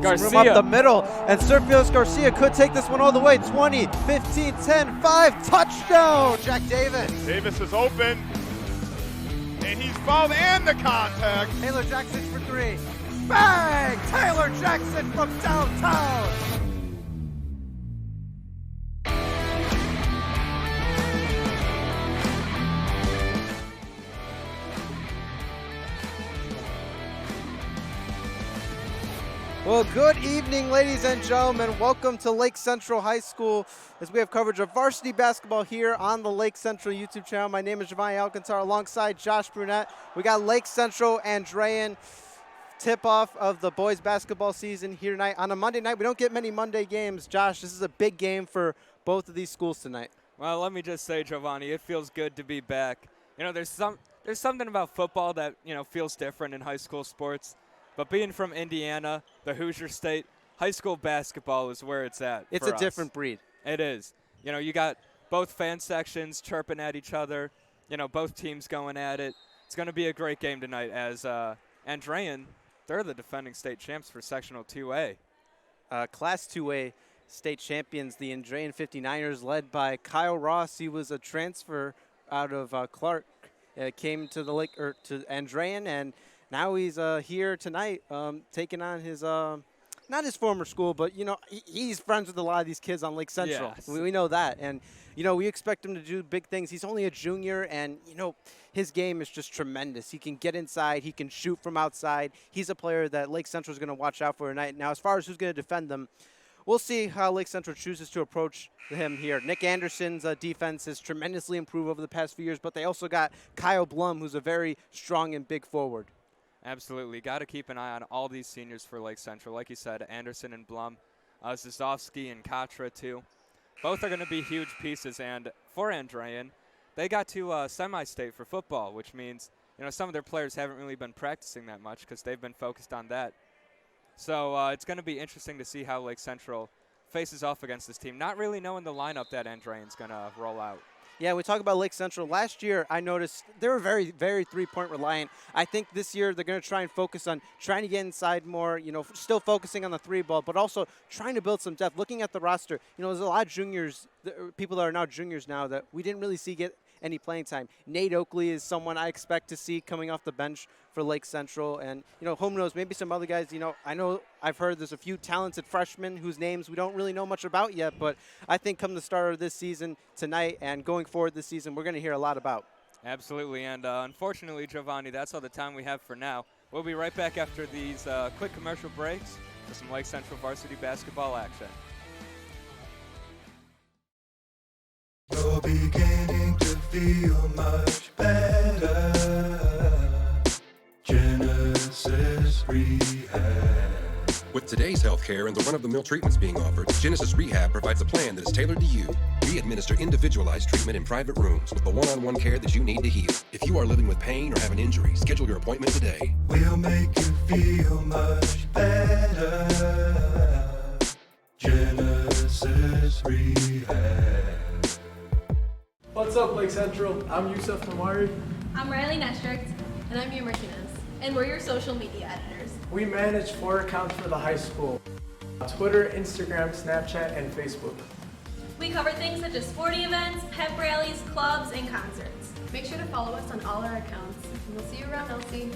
got some room up the middle, and Serpios Garcia could take this one all the way. 20, 15, 10, 5, touchdown, Jack Davis. Davis is open, and he's fouled and the contact. Taylor Jackson for 3. Bang! Taylor Jackson from downtown. Well, good evening, ladies and gentlemen. Welcome to Lake Central High School as we have coverage of varsity basketball here on the Lake Central YouTube channel. My name is Giovanni Alcantara alongside Josh Burnett. We got Lake Central Andrean tip-off of the boys basketball season here tonight. On a Monday night, we don't get many Monday games. Josh, this is a big game for both of these schools tonight. Well, let me just say, Giovanni, it feels good to be back. You know, there's something about football that, feels different in high school sports. But being from Indiana, the Hoosier State, high school basketball is where it's at. It's a different breed. It is. You got both fan sections chirping at each other, both teams going at it. It's going to be a great game tonight as Andrean, they're the defending state champs for sectional 2A. Class 2A state champions, the Andrean 59ers, led by Kyle Ross. He was a transfer out of Clark, came to to Andrean, and now he's here tonight taking on his, not his former school, but, he's friends with a lot of these kids on Lake Central. Yes. We know that. And, we expect him to do big things. He's only a junior, and, his game is just tremendous. He can get inside. He can shoot from outside. He's a player that Lake Central is going to watch out for tonight. Now, as far as who's going to defend them, we'll see how Lake Central chooses to approach him here. Nick Anderson's defense has tremendously improved over the past few years, but they also got Kyle Blum, who's a very strong and big forward. Absolutely. Got to keep an eye on all these seniors for Lake Central. Like you said, Anderson and Blum, Zezovski and Katra, too. Both are going to be huge pieces. And for Andrean, they got to semi-state for football, which means, some of their players haven't really been practicing that much because they've been focused on that. So it's going to be interesting to see how Lake Central faces off against this team, not really knowing the lineup that Andrean's going to roll out. Yeah, we talk about Lake Central. Last year, I noticed they were very, very three-point reliant. I think this year they're going to try and focus on trying to get inside more, still focusing on the three ball, but also trying to build some depth. Looking at the roster, there's a lot of juniors, people that are now juniors now that we didn't really see get any playing time. Nate Oakley is someone I expect to see coming off the bench for Lake Central. And, who knows, maybe some other guys, I know I've heard there's a few talented freshmen whose names we don't really know much about yet, but I think come the start of this season tonight and going forward this season, we're going to hear a lot about. Absolutely, and unfortunately, Giovanni, that's all the time we have for now. We'll be right back after these quick commercial breaks for some Lake Central varsity basketball action. You're beginning to feel much better. Genesis Rehab. With today's healthcare and the run-of-the-mill treatments being offered, Genesis Rehab provides a plan that is tailored to you. We administer individualized treatment in private rooms with the one-on-one care that you need to heal. If you are living with pain or have an injury, schedule your appointment today. We'll make you feel much better. Genesis Rehab. What's up, Lake Central? I'm Yusuf Namari. I'm Riley Nestricht. And I'm Mia Martinez. And we're your social media editors. We manage 4 accounts for the high school: Twitter, Instagram, Snapchat, and Facebook. We cover things such as sporting events, pep rallies, clubs, and concerts. Make sure to follow us on all our accounts. We'll see you around, Elsie.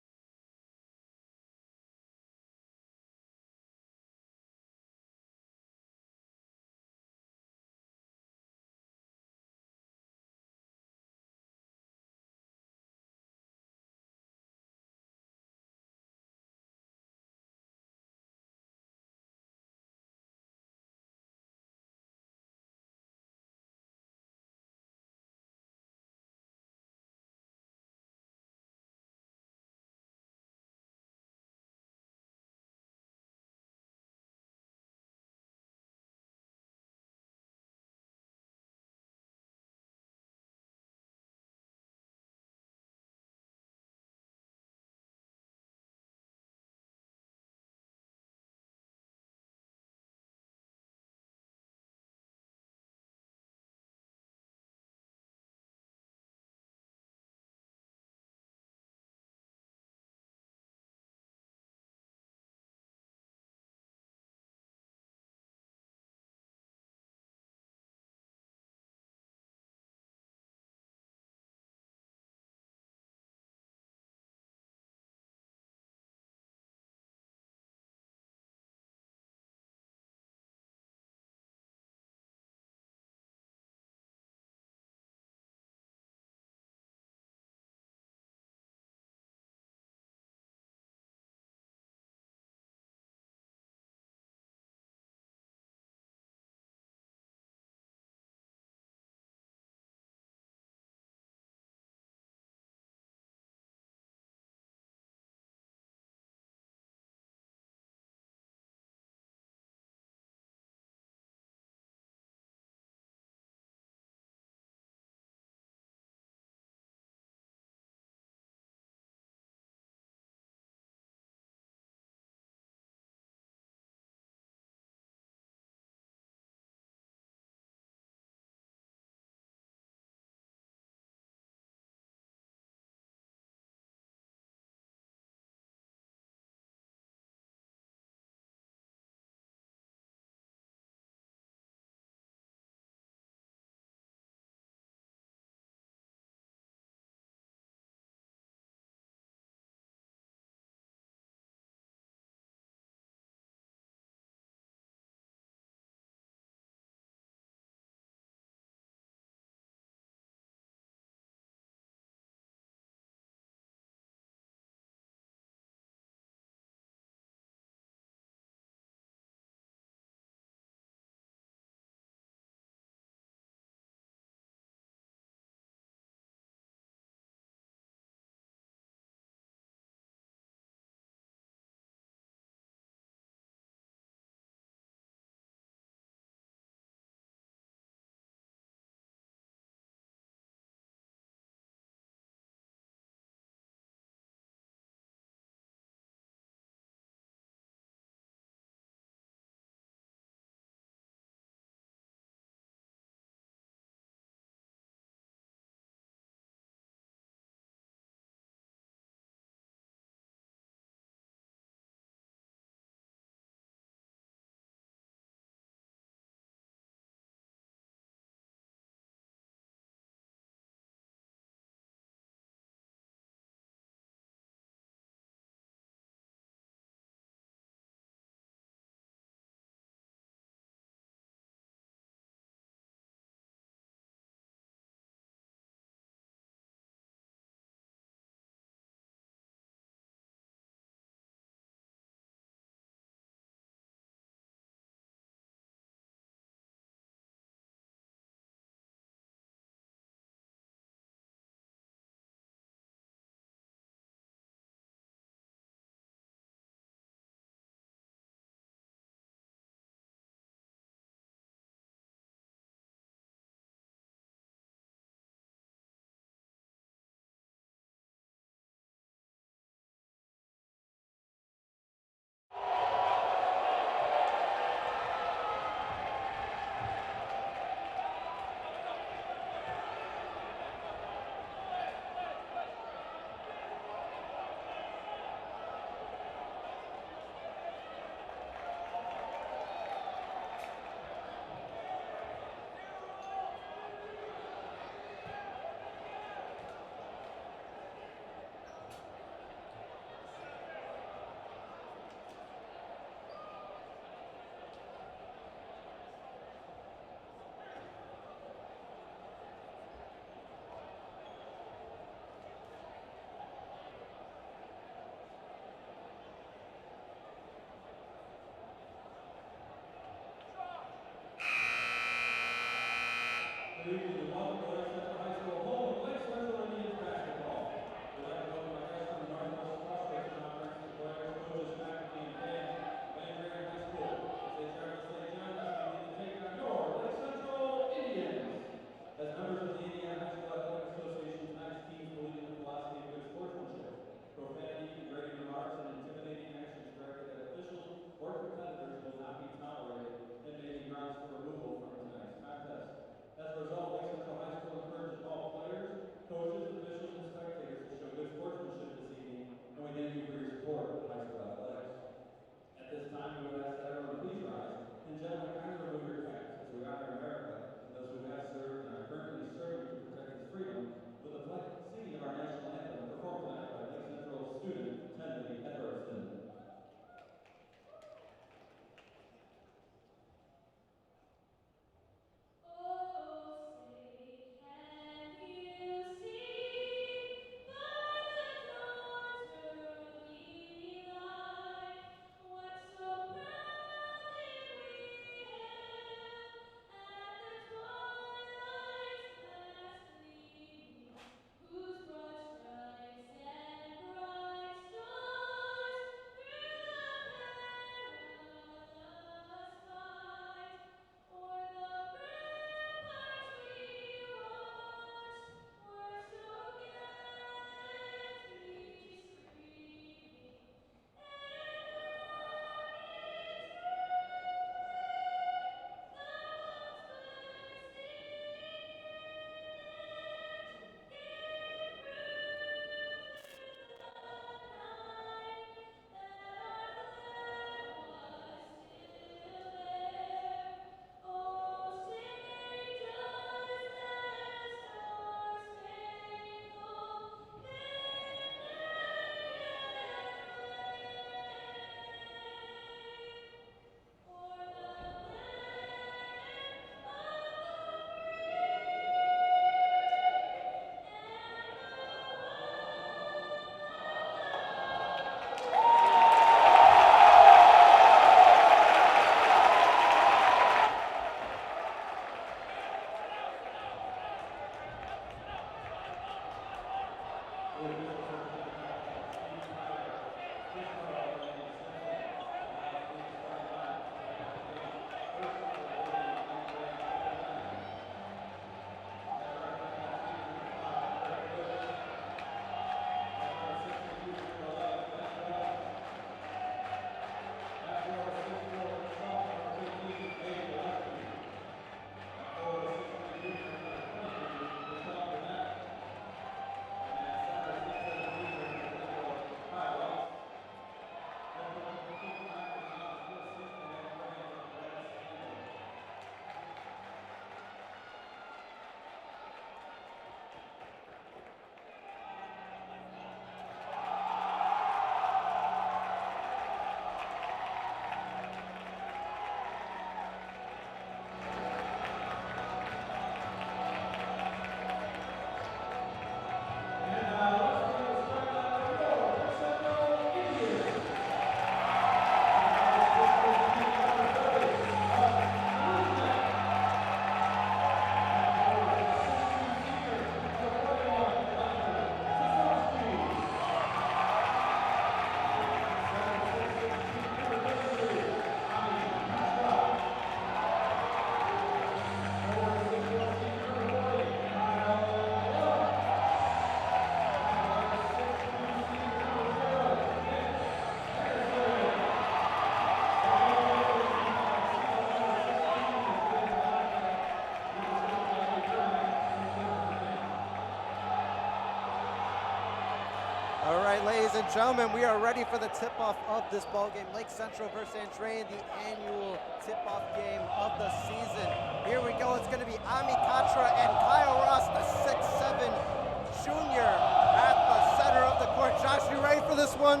All right, ladies and gentlemen, we are ready for the tip-off of this ball game. Lake Central versus Andrean, the annual tip-off game of the season. Here we go. It's going to be Ami Katra and Kyle Ross, the 6'7" junior at the center of the court. Josh, you ready for this one?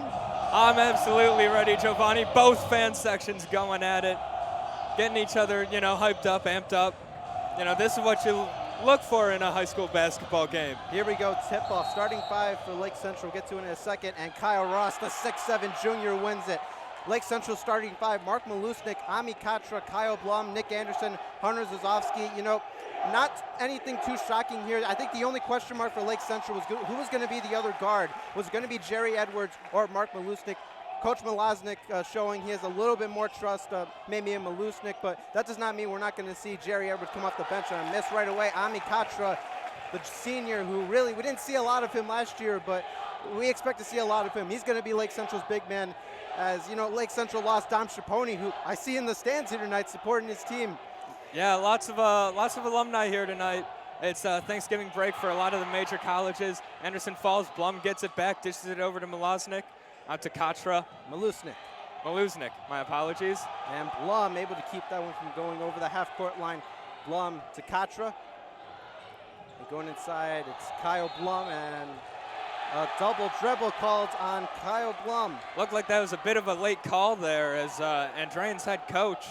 I'm absolutely ready, Giovanni. Both fan sections going at it, getting each other, hyped up, amped up. This is what you look for in a high school basketball game. Here we go, tip-off. Starting five for Lake Central. We'll get to it in a second. And Kyle Ross, the 6'7" junior, wins it. Lake Central starting five: Mark Malusnik, Ami Katra, Kyle Blum, Nick Anderson, Hunter Zezovski. You know, not anything too shocking here. I think the only question mark for Lake Central was who was going to be the other guard. Was it going to be Jerry Edwards or Mark Malusnik? Coach Malaznik showing he has a little bit more trust, maybe in Malusnik, but that does not mean we're not going to see Jerry Edwards come off the bench and miss right away. Ami Katra, the senior, who really, we didn't see a lot of him last year, but we expect to see a lot of him. He's going to be Lake Central's big man. As you know, Lake Central lost Dom Schiponi, who I see in the stands here tonight supporting his team. Yeah, lots of alumni here tonight. It's Thanksgiving break for a lot of the major colleges. Anderson Falls, Blum gets it back, dishes it over to Malaznik. Out to Katra. Malusnik, my apologies. And Blum able to keep that one from going over the half-court line. Blum to Katra. And going inside, it's Kyle Blum, and a double dribble called on Kyle Blum. Looked like that was a bit of a late call there as Andrean's head coach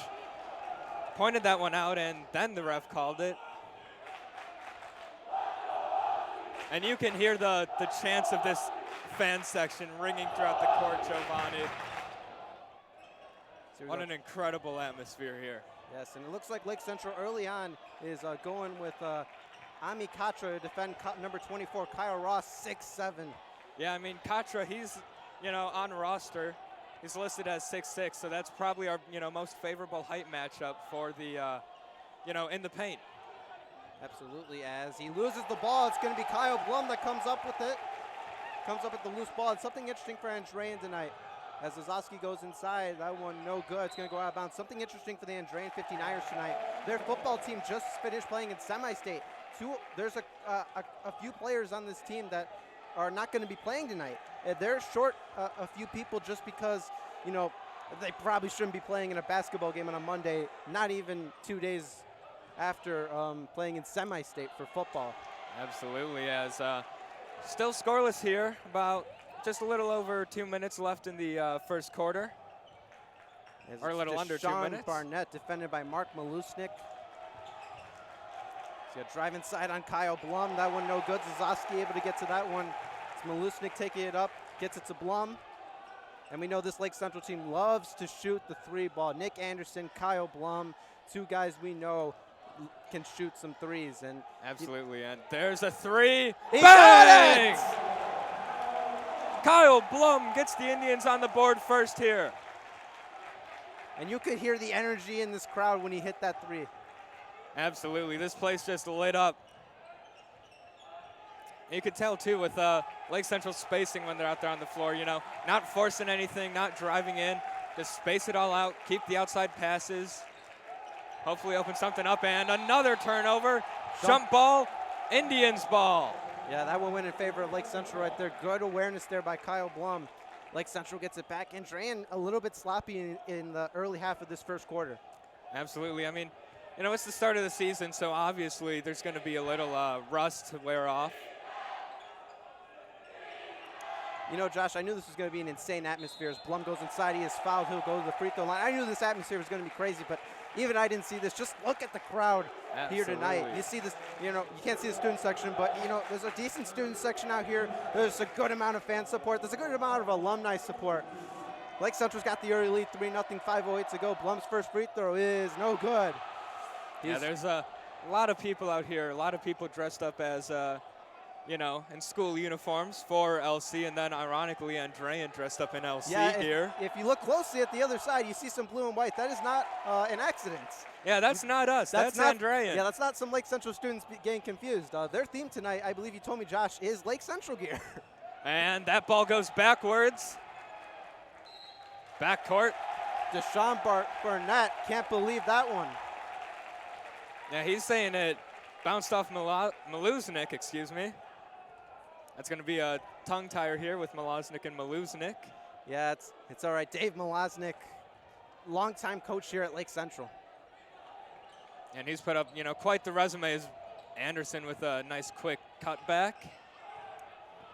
pointed that one out, and then the ref called it. And you can hear the chants of this fan section ringing throughout the court, Giovanni. What an incredible atmosphere here. Yes, and it looks like Lake Central early on is going with Ami Katra to defend number 24, Kyle Ross, 6'7". Yeah, I mean, Katra, he's, on roster. He's listed as 6'6", so that's probably our, most favorable height matchup for the, in the paint. Absolutely. As he loses the ball, it's going to be Kyle Blum that comes up with it. Comes up with the loose ball. And something interesting for Andrean tonight. As Zezovski goes inside, that one no good. It's going to go out of bounds. Something interesting for the Andrean 59ers tonight. Their football team just finished playing in semi-state. There's a few players on this team that are not going to be playing tonight. They're short a few people just because, they probably shouldn't be playing in a basketball game on a Monday, not even 2 days after playing in semi-state for football. Absolutely, as still scoreless here, about just a little over 2 minutes left in the first quarter. Or a little under 2 minutes. Burnett defended by Mark Malusnik. So a drive inside on Kyle Blum. That one no good. Zezovski able to get to that one. It's Malusnik taking it up, gets it to Blum. And we know this Lake Central team loves to shoot the three ball. Nick Anderson, Kyle Blum, two guys we know can shoot some threes. And absolutely, and there's a three. He Bang! got it! Kyle Blum gets the Indians on the board first here. And you could hear the energy in this crowd when he hit that three. Absolutely, this place just lit up. You could tell too with Lake Central spacing when they're out there on the floor, not forcing anything, not driving in, just space it all out, keep the outside passes. Hopefully open something up, and another turnover. Jump ball, Indians ball. Yeah, that one went in favor of Lake Central right there. Good awareness there by Kyle Blum. Lake Central gets it back. Andrean a little bit sloppy in the early half of this first quarter. Absolutely. I mean, it's the start of the season, so obviously there's going to be a little rust to wear off. Josh, I knew this was going to be an insane atmosphere. As Blum goes inside, he is fouled. He'll go to the free throw line. I knew this atmosphere was going to be crazy, but even I didn't see this. Just look at the crowd here tonight. You see this, you can't see the student section, but, there's a decent student section out here. There's a good amount of fan support. There's a good amount of alumni support. Lake Central's got the early lead, 3-0, 5:08 to go. Blum's first free throw is no good. Yeah, there's a lot of people out here, a lot of people dressed up as, in school uniforms for LC, and then ironically, Andrean dressed up in LC here. If you look closely at the other side, you see some blue and white. That is not an accident. Yeah, that's not us. That's not Andrean. Yeah, that's not some Lake Central students getting confused. Their theme tonight, I believe you told me, Josh, is Lake Central gear. And that ball goes backwards. Backcourt. Deshon Burnett, can't believe that one. Yeah, he's saying it bounced off Malusnik, excuse me. That's going to be a tongue tire here with Malaznik and Malusnik. Yeah, it's all right. Dave Malaznik, longtime coach here at Lake Central. And he's put up, quite the resume as Anderson with a nice quick cutback.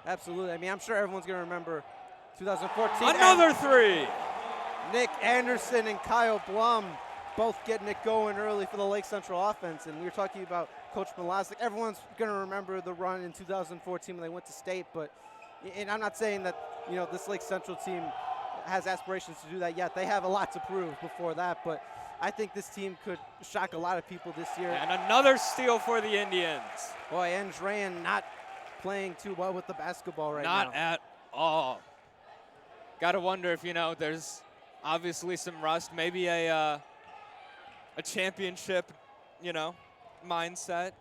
Absolutely. I mean, I'm sure everyone's going to remember 2014. Another three. Nick Anderson and Kyle Blum both getting it going early for the Lake Central offense. And we were talking about Coach Malaznik. Everyone's going to remember the run in 2014 when they went to state. And I'm not saying that, this Lake Central team has aspirations to do that yet. They have a lot to prove before that, but I think this team could shock a lot of people this year. And another steal for the Indians. Boy, Andrean not playing too well with the basketball right now. Not at all. Got to wonder if, there's obviously some rust, maybe a championship, mindset,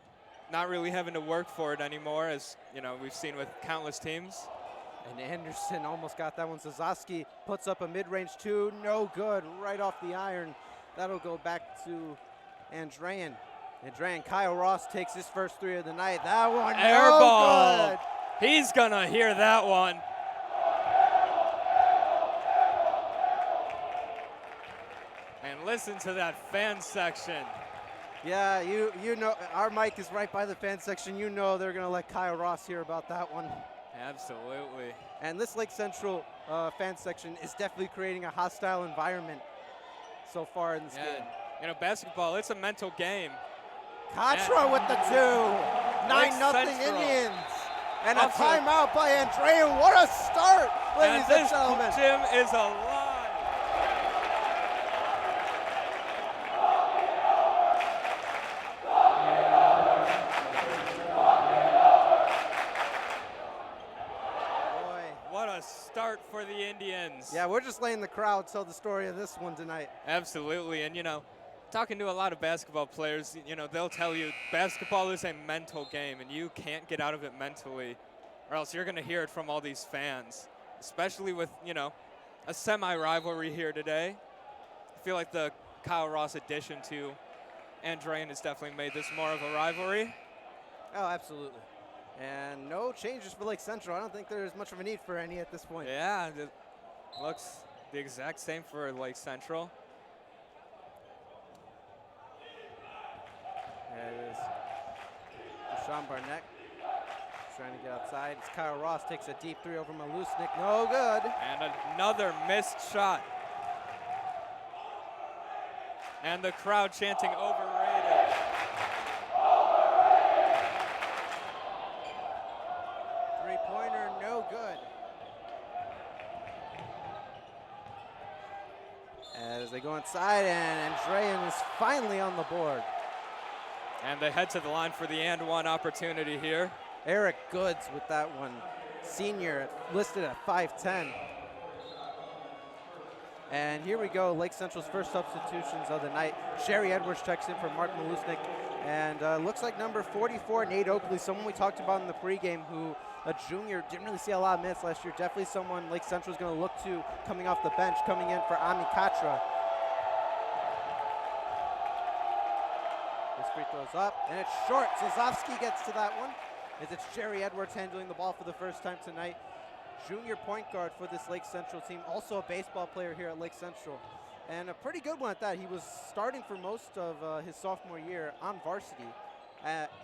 not really having to work for it anymore, as, we've seen with countless teams. And Anderson almost got that one. Zezovski puts up a mid-range 2, no good, right off the iron. That'll go back to Andrean. Kyle Ross takes his first 3 of the night. That one, air no ball. good. He's gonna hear that one. And listen to that fan section. Yeah, you know, our mic is right by the fan section. You know they're gonna let Kyle Ross hear about that one. Absolutely. And this Lake Central fan section is definitely creating a hostile environment so far in this game. Basketball, it's a mental game. Katra with the 2. 9-0 Indians. And a timeout by Andrean. What a start, ladies and gentlemen. This gym is alive. Start for the Indians. Yeah, we're just letting the crowd tell the story of this one tonight. Absolutely, and talking to a lot of basketball players, they'll tell you basketball is a mental game, and you can't get out of it mentally, or else you're going to hear it from all these fans, especially with, a semi-rivalry here today. I feel like the Kyle Ross addition to Andrean has definitely made this more of a rivalry. Oh, absolutely. And no changes for Lake Central. I don't think there's much of a need for any at this point. Yeah, it looks the exact same for Lake Central. There it is. Deshon Burnett trying to get outside. It's Kyle Ross takes a deep 3 over Malusnik. No good. And another missed shot. And the crowd chanting overrated. Three-pointer, no good. As they go inside, and Andrean is finally on the board. And they head to the line for the and one opportunity here. Eric Goods with that one. Senior listed at 5'10". And here we go, Lake Central's first substitutions of the night. Sherry Edwards checks in for Mark Malusnik. And looks like number 44, Nate Oakley, someone we talked about in the pregame, who a junior, didn't really see a lot of minutes last year. Definitely someone Lake Central's going to look to coming off the bench, coming in for Ami Katra. This free throw's up, and it's short. Zezovski gets to that one, as it's Sherry Edwards handling the ball for the first time tonight. Junior point guard for this Lake Central team, also a baseball player here at Lake Central. And a pretty good one at that. He was starting for most of his sophomore year on varsity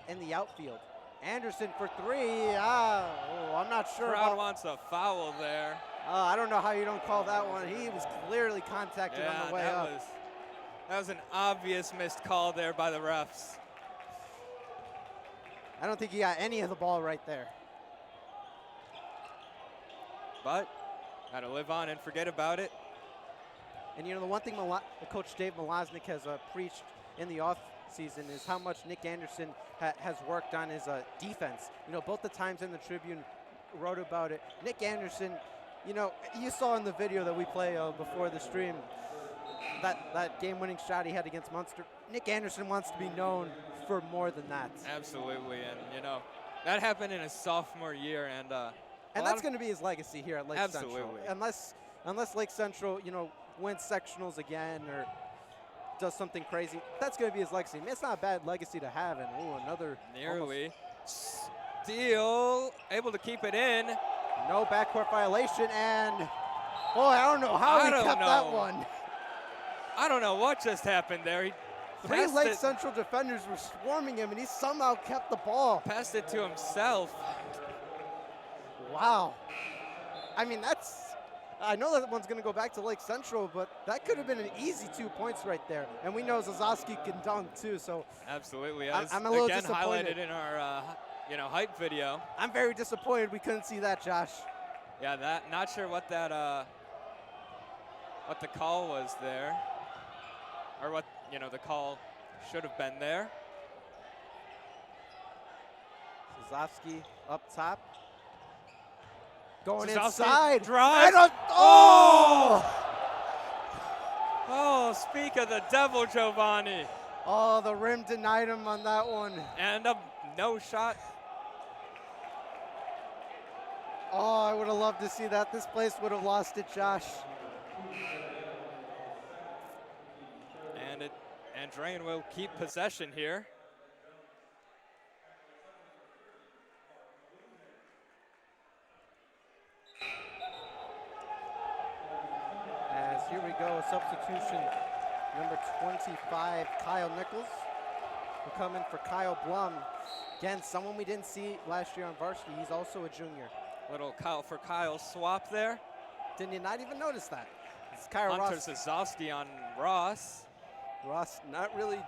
in the outfield. Anderson for 3. I'm not sure. Crowd wants a foul there. I don't know how you don't call that one. He was clearly contacted on the way up. That was an obvious missed call there by the refs. I don't think he got any of the ball right there. But got to live on and forget about it. And the one thing Coach Dave Malaznik has preached in the offseason is how much Nick Anderson has worked on his defense. Both the Times and the Tribune wrote about it. Nick Anderson, you saw in the video that we play before the stream, that game-winning shot he had against Munster. Nick Anderson wants to be known for more than that. Absolutely, and that happened in his sophomore year, and that's going to be his legacy here at Lake Central. Absolutely. Unless Lake Central, wins sectionals again or does something crazy, that's going to be his legacy. I mean, it's not a bad legacy to have. And another nearly steal, able to keep it in. No backcourt violation, and boy, I don't know how he kept that one. I don't know what just happened there. Three Lake Central defenders were swarming him, and he somehow kept the ball. Passed it to himself. Wow. I mean, I know that one's going to go back to Lake Central, but that could have been an easy 2 points right there. And we know Zezovski can dunk too, so. Absolutely. I'm a little again disappointed. Highlighted in our, hype video. I'm very disappointed we couldn't see that, Josh. Yeah, not sure what that what the call was there, or what, the call should have been there. Zezovski up top. Going Zezovski inside. drives. Oh, speak of the devil, Giovanni. Oh, the rim denied him on that one. And a no shot. Oh, I would have loved to see that. This place would have lost it, Josh. And Andrean will keep possession here. As here we go, substitution number 25, Kyle Nichols will come in for Kyle Blum. Again, someone we didn't see last year on varsity. He's also a junior. Little Kyle for Kyle swap there. Didn't you not even notice that? It's Kyle Hunter Ross. Zezovski on Ross. Ross not really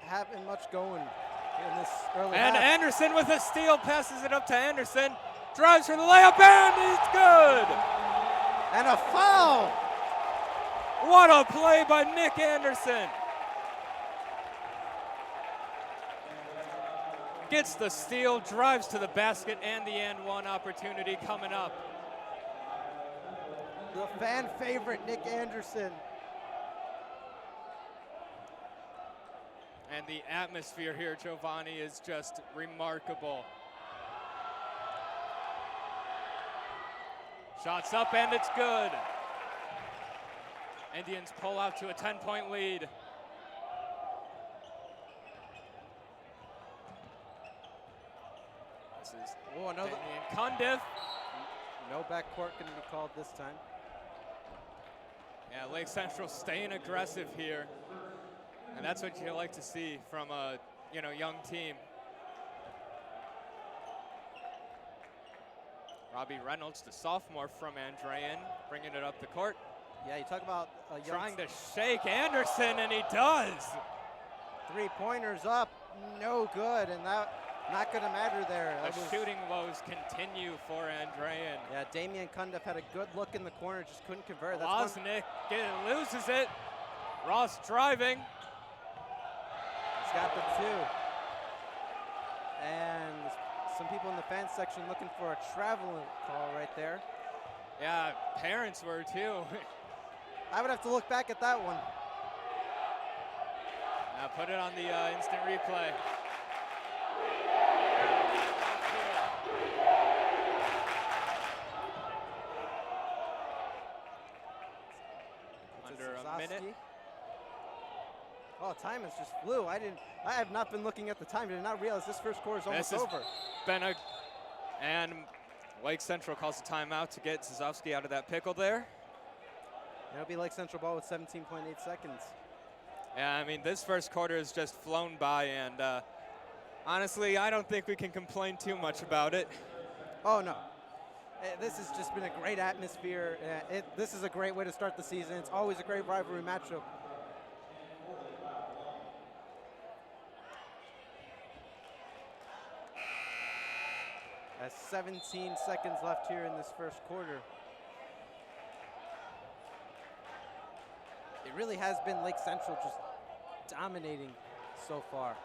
having much going in this early And half. Anderson with a steal, passes it up to Anderson. Drives for the layup, and he's good! And a foul! What a play by Nick Anderson. Gets the steal, drives to the basket, and the and one opportunity coming up. The fan favorite, Nick Anderson. And the atmosphere here, Giovanni, is just remarkable. Shots up, and it's good. Indians pull out to a 10-point lead. This is Another Cundiff. No backcourt going to be called this time. Yeah, Lake Central staying aggressive here. And that's what you like to see from a young team. Robbie Reynolds, the sophomore from Andrean, bringing it up the court. Yeah, you talk about a young Trying to shake Anderson, and he does. Three-pointers up, no good, and that not going to matter there. The shooting woes continue for Andrean. Yeah, Damian Cundiff had a good look in the corner, just couldn't convert. Wozniak loses it. Ross driving. He's got the two. And some people in the fan section looking for a travel call right there. Yeah, parents were too. I would have to look back at that one. Now put it on the instant replay. Under a minute. Oh, time has just flew. I have not been looking at the time. I did not realize this first quarter is almost over. And Lake Central calls a timeout to get Zezovski out of that pickle there. It'll be Lake Central ball with 17.8 seconds. Yeah, I mean, this first quarter has just flown by, and honestly, I don't think we can complain too much about it. Oh, no. This has just been a great atmosphere. This is a great way to start the season. It's always a great rivalry matchup. As 17 seconds left here in this first quarter. It really has been Lake Central just dominating so far.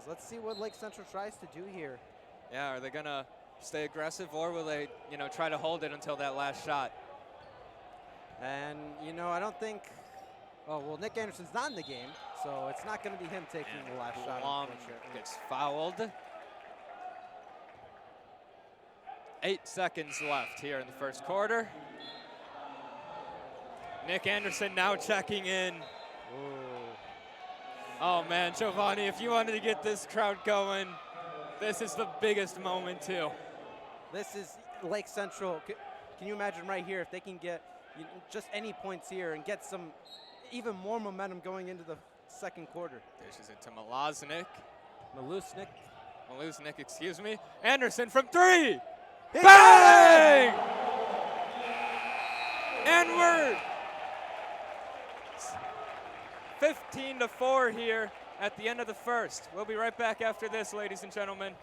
Let's see what Lake Central tries to do here. Yeah, are they gonna stay aggressive, or will they, try to hold it until that last shot? And, I don't think, Nick Anderson's not in the game, so it's not gonna be him taking the last shot. Blum gets fouled. 8 seconds left here in the first quarter. Nick Anderson now checking in. Ooh. Oh man, Giovanni, if you wanted to get this crowd going, this is the biggest moment too. This is Lake Central. Can you imagine right here if they can get just any points here and get some even more momentum going into the second quarter? Dishes it to Maluznik. Maluznik, excuse me. Anderson from three. He Bang! And we're 15-4 here at the end of the first. We'll be right back after this, ladies and gentlemen.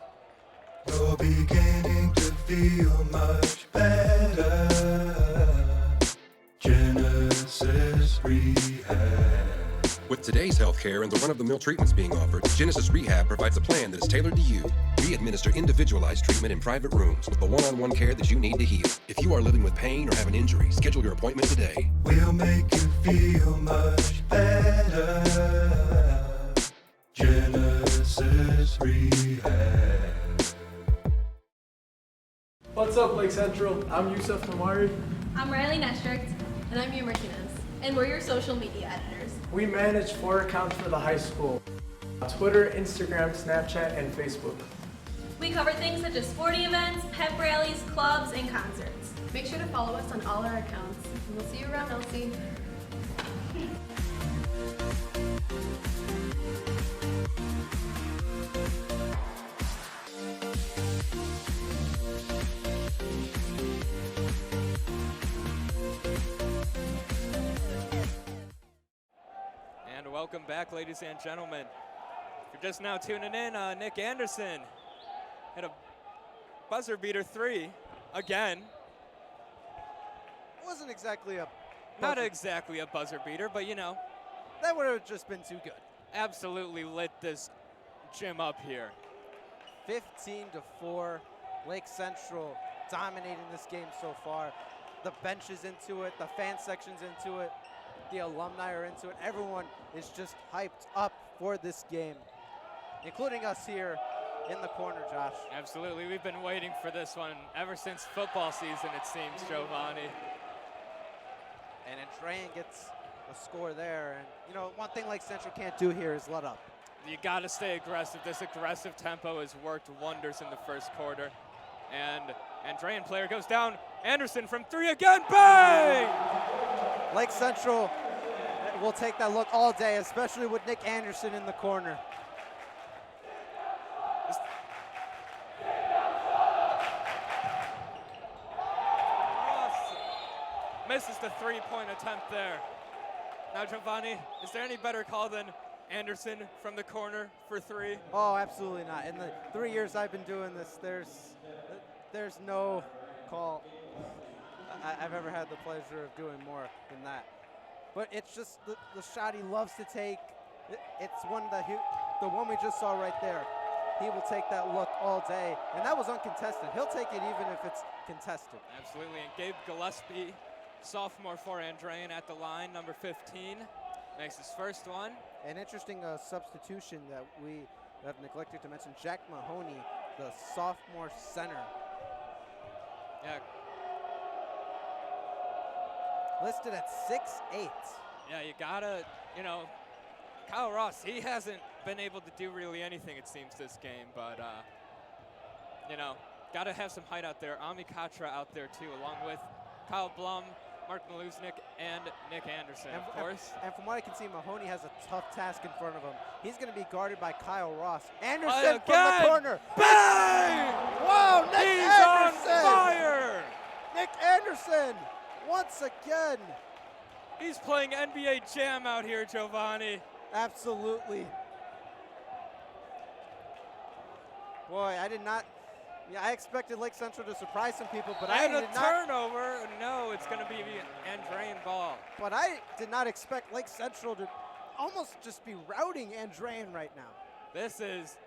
You're beginning to feel much better. Genesis Rehab. With today's healthcare and the run-of-the-mill treatments being offered, Genesis Rehab provides a plan that is tailored to you. We administer individualized treatment in private rooms with the one-on-one care that you need to heal. If you are living with pain or have an injury, schedule your appointment today. We'll make you feel much better. Genesis Rehab. What's up, Lake Central? I'm Yusuf Namari. I'm Riley Nestricht. And I'm Mia Martinez. And we're your social media editors. We manage 4 accounts for the high school: Twitter, Instagram, Snapchat, and Facebook. We cover things such as sporting events, pep rallies, clubs, and concerts. Make sure to follow us on all our accounts. And we'll see you around, Elsie. And welcome back, ladies and gentlemen. If you're just now tuning in, Nick Anderson hit a buzzer beater 3 again. Wasn't exactly a Not exactly a buzzer beater, but you know, that would have just been too good. absolutely lit this gym up here. 15-4, Lake Central dominating this game so far. The bench is into it, the fan section's into it, the alumni are into it. Everyone is just hyped up for this game, including us here in the corner, Josh. Absolutely, we've been waiting for this one ever since football season, it seems, Giovanni. And Andrean gets a score there. And, you know, one thing Lake Central can't do here is let up. You got to stay aggressive. This aggressive tempo has worked wonders in the first quarter. And Andrean player goes down. Anderson from 3 again, bang! Lake Central will take that look all day, especially with Nick Anderson in the corner. Misses the 3-point attempt there. Now, Giovanni, is there any better call than Anderson from the corner for 3? Oh, absolutely not. In the 3 years I've been doing this, there's no call I've ever had the pleasure of doing more than that. But it's just the shot he loves to take. It's one that the one we just saw right there. He will take that look all day, and that was uncontested. He'll take it even if it's contested. Absolutely, and Gabe Gillespie, sophomore for Andrean at the line, number 15, makes his first one. An interesting substitution that we have neglected to mention, Jack Mahoney, the sophomore center. Yeah. Listed at 6'8". Yeah, you gotta, you know, Kyle Ross, he hasn't been able to do really anything, it seems, this game, but, you know, gotta have some height out there. Ami Katra out there, too, along with Kyle Blum, Mark Maluznik, and Nick Anderson, of course. And from what I can see, Mahoney has a tough task in front of him. He's going to be guarded by Kyle Ross. Anderson from the corner. Bang! Whoa, Nick He's Anderson! on fire! Nick Anderson, once again. He's playing NBA Jam out here, Giovanni. Absolutely. Boy, I did not. Yeah, I expected Lake Central to surprise some people, but I And did a not. turnover. No, it's going to be the Andrean ball. But I did not expect Lake Central to almost just be routing Andrean right now. This is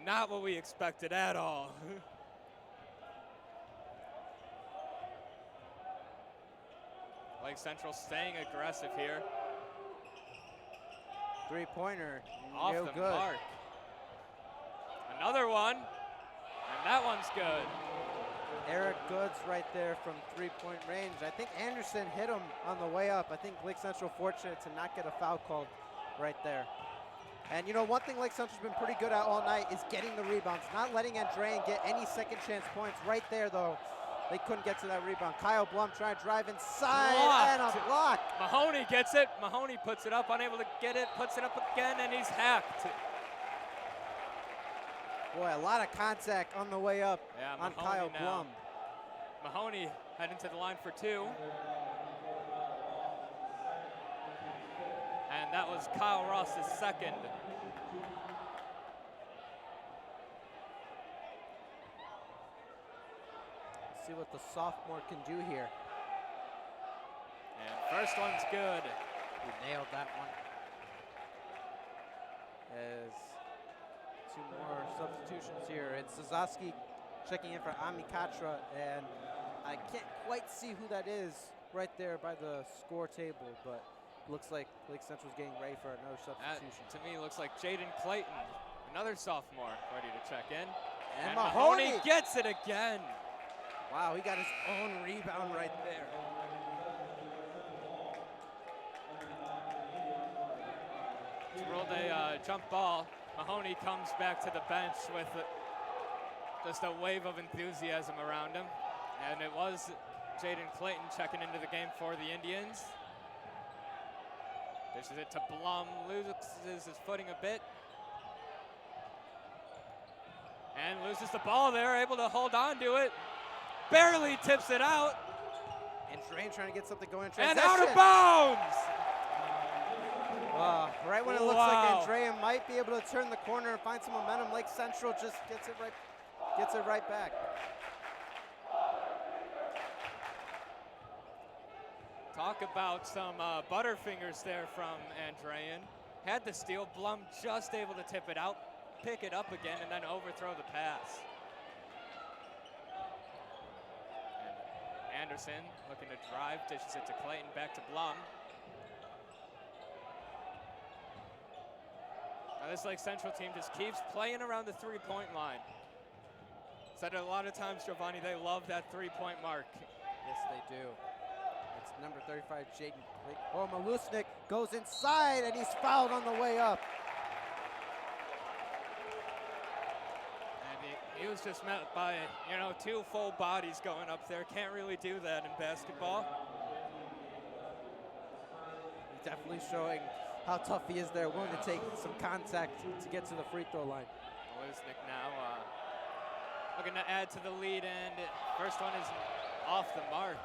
not what we expected at all. Lake Central staying aggressive here. Three-pointer, Off no the good. mark. Another one, and that one's good. Eric Goods right there from three-point range. I think Anderson hit him on the way up. I think Lake Central fortunate to not get a foul called right there. And you know, one thing Lake Central's been pretty good at all night is getting the rebounds, not letting Andrean get any second chance points. Right there, though, they couldn't get to that rebound. Kyle Blum trying to drive inside and a block. Mahoney gets it. Mahoney puts it up, unable to get it, puts it up again, and he's hacked. Boy, a lot of contact on the way up on Kyle Blum. Mahoney heading to the line for 2. And that was Kyle Ross's second. See what the sophomore can do here. And first one's good. He nailed that one. As 2 more substitutions here. It's Zezovski checking in for Amikatra, and I can't quite see who that is right there by the score table, but looks like Lake Central's getting ready for another substitution. To me, looks like Jaden Clayton, another sophomore, ready to check in. And Mahoney gets it again. Wow, he got his own rebound right there. It's ruled a jump ball. Mahoney comes back to the bench with just a wave of enthusiasm around him. And it was Jaden Clayton checking into the game for the Indians. Dishes it to Blum, loses his footing a bit. And loses the ball there, able to hold on to it. Barely tips it out. Andrean trying to get something going. And out of bounds! Right when it looks like Andrean might be able to turn the corner and find some momentum, Lake Central just gets it right back. Talk about some butterfingers there from Andrean. Had the steal, Blum just able to tip it out, pick it up again, and then overthrow the pass. And Anderson looking to drive, dishes it to Clayton, back to Blum. Now this Lake Central team just keeps playing around the 3-point line. Said it a lot of times, Giovanni, they love that 3-point mark. Yes, they do. It's number 35, Jaden Clayton. Oh, Malusnik goes inside, and he's fouled on the way up. And he was just met by, 2 full bodies going up there. Can't really do that in basketball. He's definitely showing how tough he is there, willing to take some contact to get to the free throw line. Malusnik now looking to add to the lead, and first one is off the mark.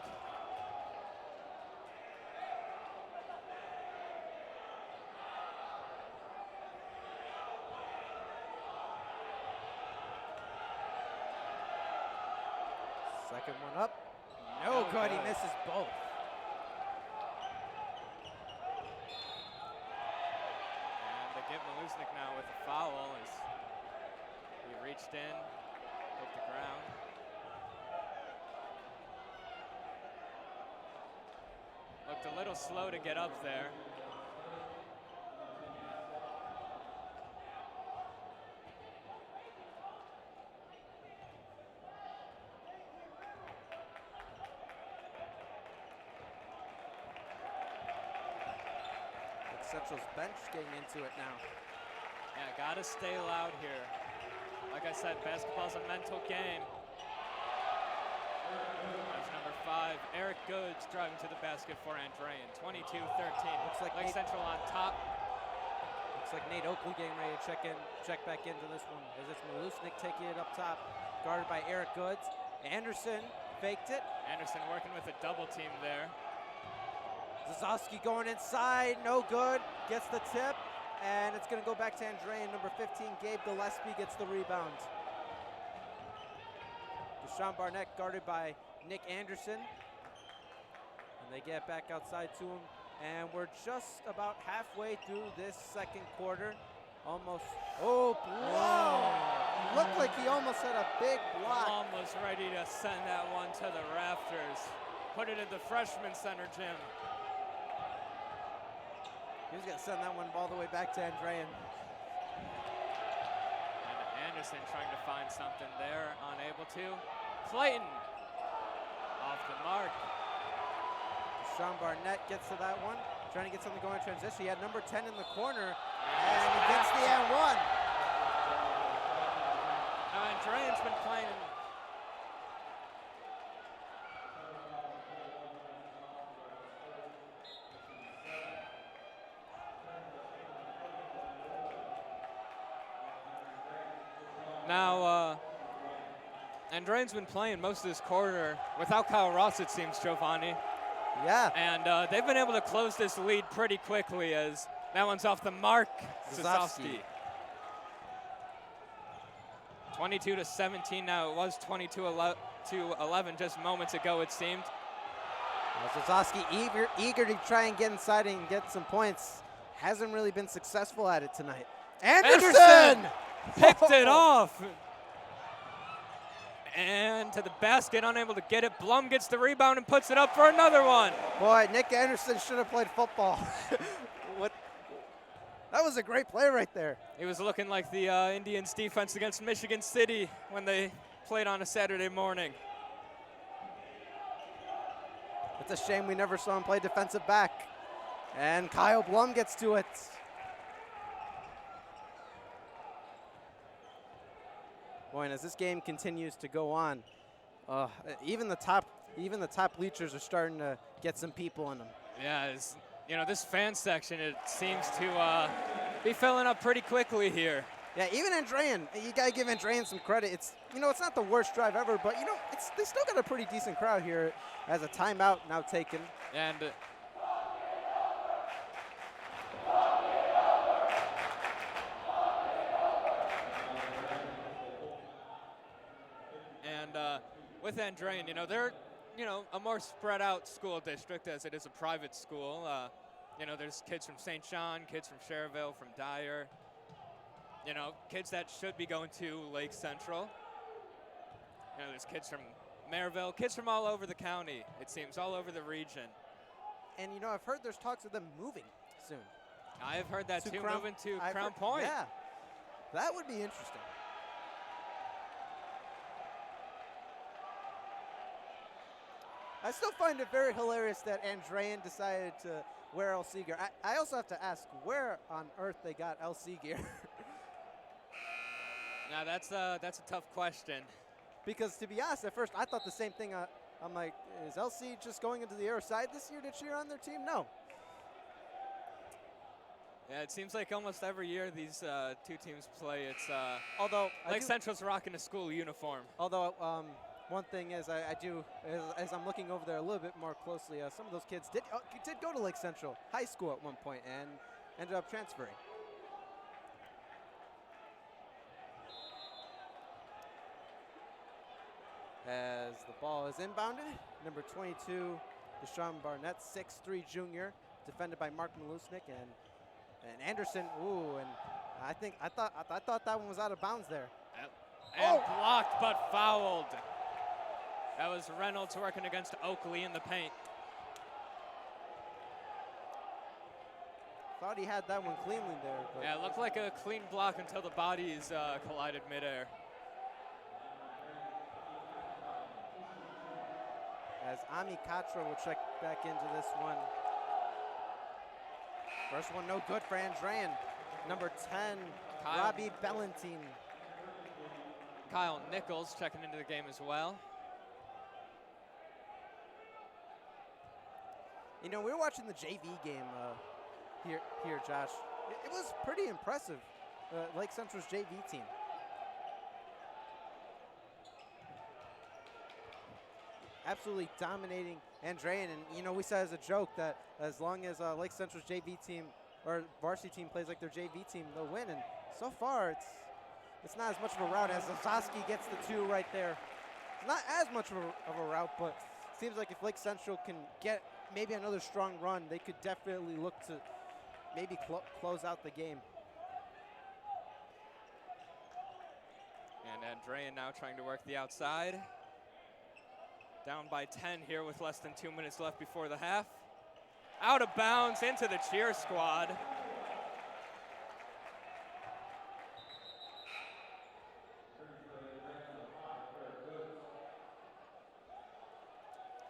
Second one up. No good, he misses both. And they get Malusnik now with a foul as he reached in, hit the ground. Looked a little slow to get up there. Central's bench getting into it now. Yeah, gotta stay loud here. Like I said, basketball's a mental game. That's number 5, Eric Goods driving to the basket for Andrean. 22-13. Looks like Lake Central on top. Looks like Nate Oakley getting ready to check back into this one. As it's Malusnik taking it up top, guarded by Eric Goods. Anderson faked it. Anderson working with a double team there. Zezovski going inside, no good, gets the tip, and it's going to go back to Andrean. Number 15, Gabe Gillespie gets the rebound. Deshon Burnett guarded by Nick Anderson. And they get back outside to him. And we're just about halfway through this second quarter. Almost, Blum! Looked like he almost had a big block. Blum was ready to send that one to the rafters. Put it in the freshman center, Jim. He was going to send that one all the way back to Andrean. And Anderson trying to find something there, unable to. Clayton off the mark. Deshon Burnett gets to that one, trying to get something going in transition. He had number 10 in the corner, and he gets the and one. Now Andrean's been playing. Now, Andrean's been playing most of this quarter without Kyle Ross, it seems, Giovanni. Yeah. And they've been able to close this lead pretty quickly as That one's off the mark. Zezovski. Zezovski. 22-17 now. It was 22-11 just moments ago, it seemed. Zezovski eager to try and get inside and get some points. Hasn't really been successful at it tonight. Anderson! Picked it off. And to the basket, unable to get it. Blum gets the rebound and puts it up for another one. Boy, Nick Anderson should have played football. What? That was a great play right there. He was looking like the Indians defense against Michigan City when they played on a Saturday morning. It's a shame we never saw him play defensive back. And Kyle Blum gets to it. Boy, and as this game continues to go on, even the top bleachers are starting to get some people in them. Yeah, this fan section, it seems to be filling up pretty quickly here. Yeah, even Andrean, you gotta give Andrean some credit. It's not the worst drive ever, but they still got a pretty decent crowd here as a timeout now taken. And with Andrean, they're a more spread out school district as it is a private school. There's kids from St. John, kids from Cherville, from Dyer. Kids that should be going to Lake Central. There's kids from Maryville, kids from all over the county, it seems, all over the region. And I've heard there's talks of them moving soon. I have heard that too, moving to Crown Point. Yeah, that would be interesting. I still find it very hilarious that Andrean decided to wear LC gear. I also have to ask where on earth they got LC gear. Now that's a tough question. Because to be honest, at first I thought the same thing. I'm like, is LC just going into the other side this year to cheer on their team? No. Yeah, it seems like almost every year these two teams play. It's although Lake Central's rocking a school uniform. Although one thing is I do as I'm looking over there a little bit more closely, some of those kids did go to Lake Central High School at one point and ended up transferring. As the ball is inbounded, number 22, Deshon Burnett, 6'3" junior, defended by Mark Malusnik and Anderson. Ooh, and I thought that one was out of bounds there. And blocked but fouled. That was Reynolds working against Oakley in the paint. Thought he had that one cleanly there. But yeah, it looked like a clean block until the bodies collided midair. As Ami Katra will check back into this one. First one no good for Andrean. Number 10, Robbie Ballantine. Kyle Nichols checking into the game as well. We were watching the JV game here, Josh. It was pretty impressive, Lake Central's JV team. Absolutely dominating Andrean, and we said as a joke that as long as Lake Central's JV team or varsity team plays like their JV team, they'll win. And so far, it's not as much of a rout as Zezovski gets the two right there. It's not as much of a rout, but it seems like if Lake Central can get maybe another strong run, they could definitely look to maybe close out the game. And Andrean now trying to work the outside. Down by 10 here with less than 2 minutes left before the half. Out of bounds into the cheer squad.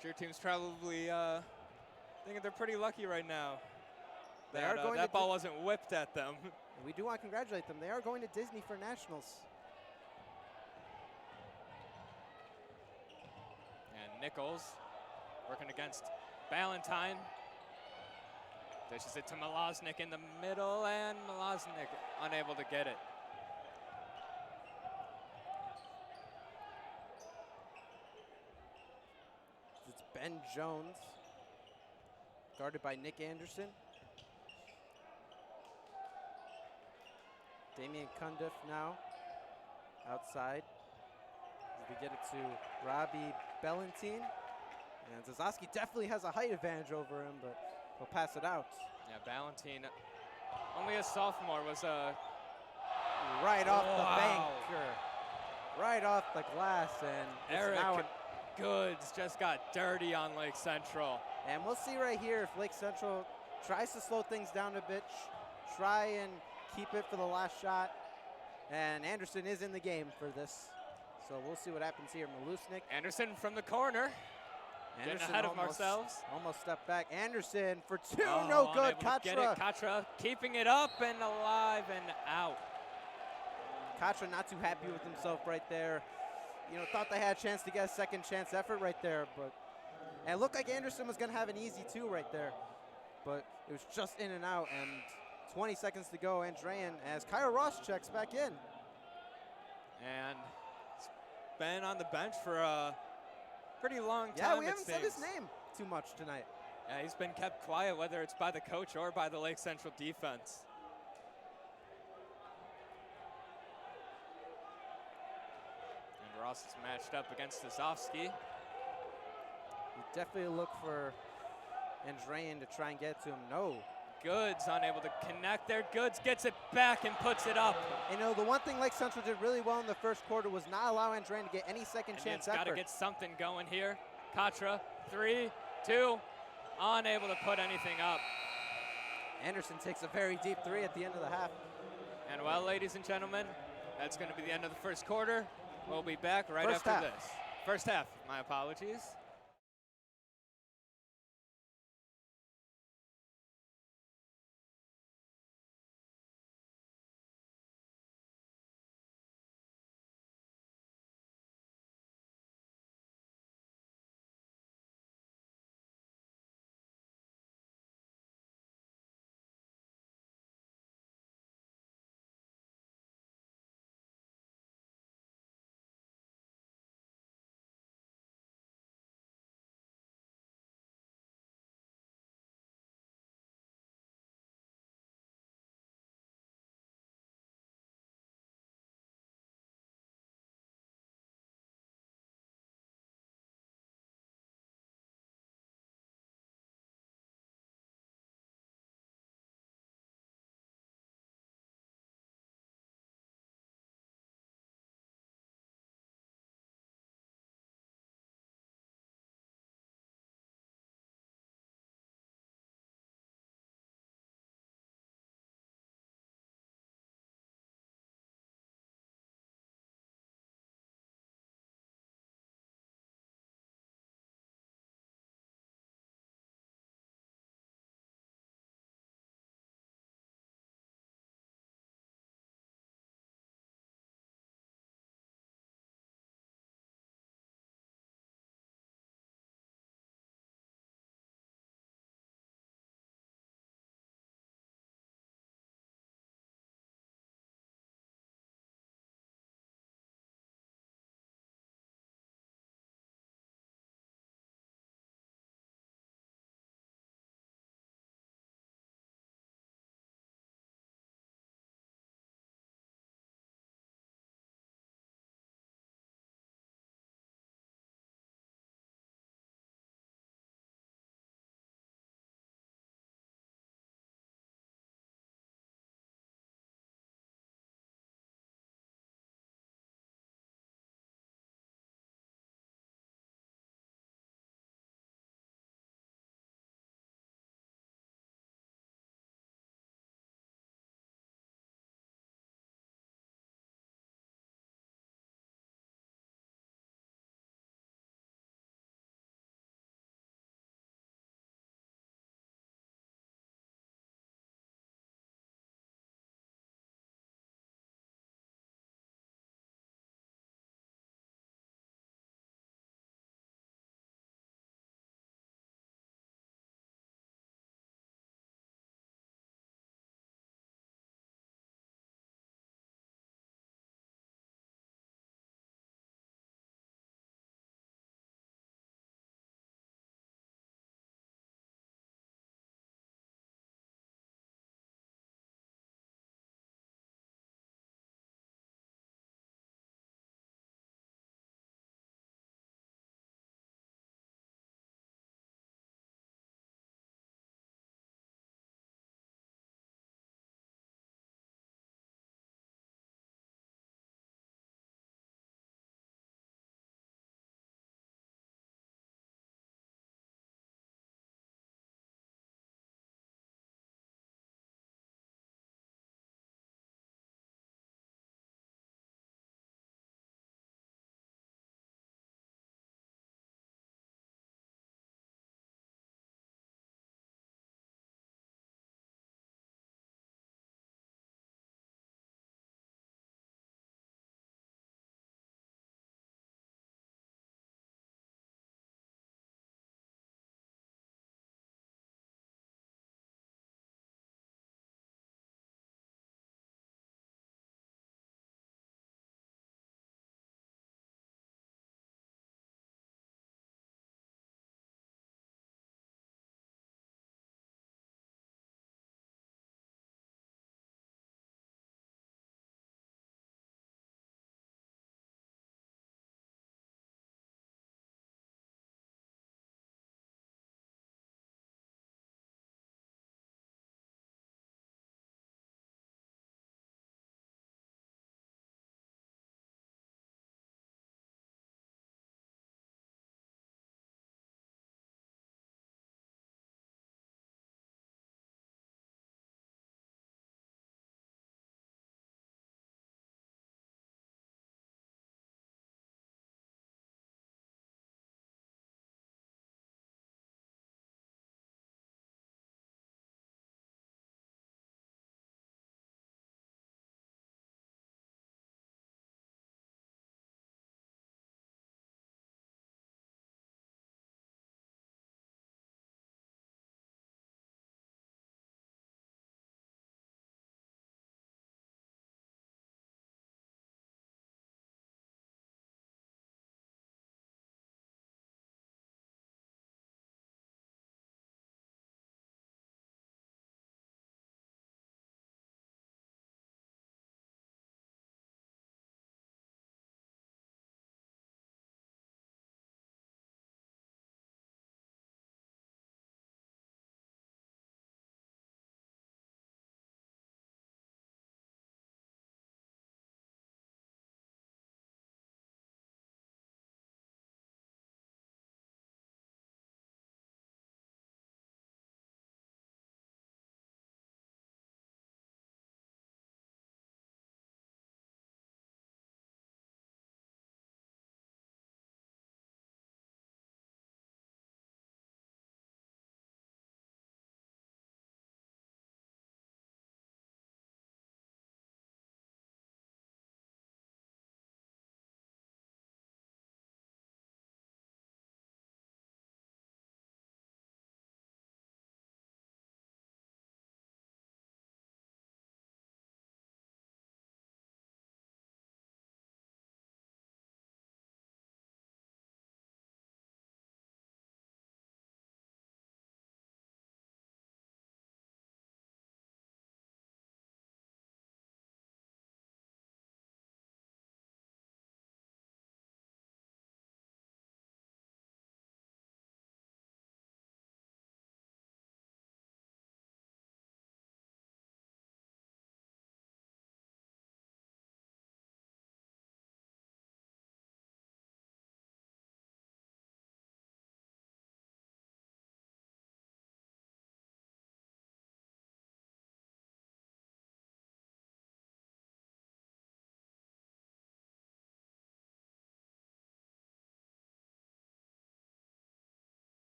Cheer team's probably thinking they're pretty lucky right now. That ball wasn't whipped at them. We do want to congratulate them. They are going to Disney for nationals. And Nichols working against Ballantyne. Dishes it to Malosnik in the middle, and Malosnik unable to get it. It's Ben Jones, guarded by Nick Anderson. Damian Cundiff now outside. As we get it to Robbie Bellantine. And Zezovski definitely has a height advantage over him, but he'll pass it out. Yeah, Ballantine, only a sophomore, was a right off the banker. Right off the glass. And Eric now Goods just got dirty on Lake Central. and we'll see right here if Lake Central tries to slow things down a bit, try and keep it for the last shot. And Anderson is in the game for this. So we'll see what happens here. Malusnik. Anderson from the corner. Getting ahead of ourselves. Almost stepped back. Anderson for two, no good. Katra keeping it up and alive and out. Katra not too happy with himself right there. You know, thought they had a chance to get a second chance effort right there, but and it looked like Anderson was gonna have an easy two right there, but it was just in and out. And 20 seconds to go. Andrean as Kyle Ross checks back in. And he's been on the bench for a pretty long time. Yeah, we haven't said his name too much tonight. Yeah, he's been kept quiet, whether it's by the coach or by the Lake Central defense. And Ross is matched up against Zezovski. You definitely look for Andrean to try and get to him. No. Goods unable to connect there. Goods gets it back and puts it up. You know, the one thing Lake Central did really well in the first quarter was not allow Andrean to get any second chance effort. Got to get something going here. Katra, 3, 2, unable to put anything up. Anderson takes a very deep three at the end of the half. And well, ladies and gentlemen, that's going to be the end of the first quarter. We'll be back right after this. First half, my apologies.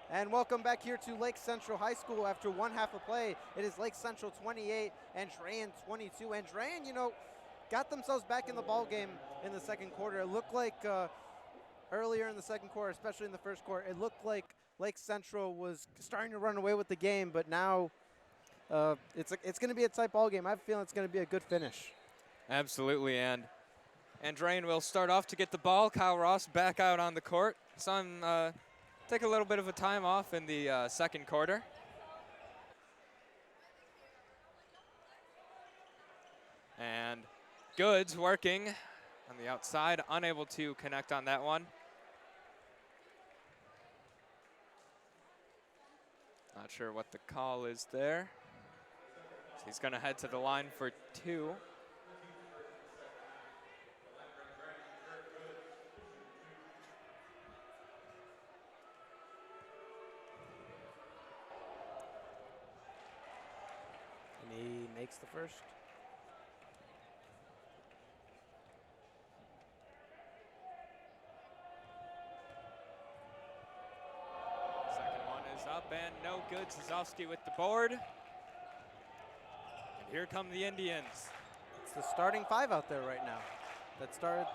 And welcome back here to Lake Central High School. After one half of play, it is Lake Central 28, Andrean 22. Andrean, you know, got themselves back in the ball game in the second quarter. It looked like earlier in the second quarter, especially in the first quarter, it looked like Lake Central was starting to run away with the game, but now it's going to be a tight ball game. I have a feeling it's going to be a good finish. Absolutely, and Andrean will start off to get the ball. Kyle Ross back out on the court. Saw him take a little bit of a time off in the second quarter. And Goods working on the outside, unable to connect on that one. Not sure what the call is there. So he's going to head to the line for 2. And he makes the first. Up and no good. Zezovski with the board. And here come the Indians. It's the starting 5 out there right now that started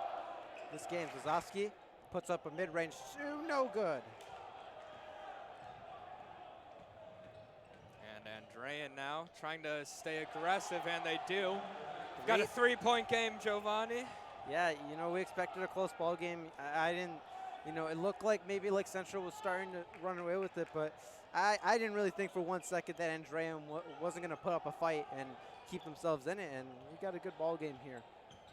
this game. Zezovski puts up a mid-range 2, no good. And Andrean now trying to stay aggressive, and they do. We've got a 3-point game, Giovanni. Yeah, you know, we expected a close ball game. I didn't. You know, it looked like maybe Lake Central was starting to run away with it, but I didn't really think for 1 second that Andrean wasn't going to put up a fight and keep themselves in it, and we got a good ball game here.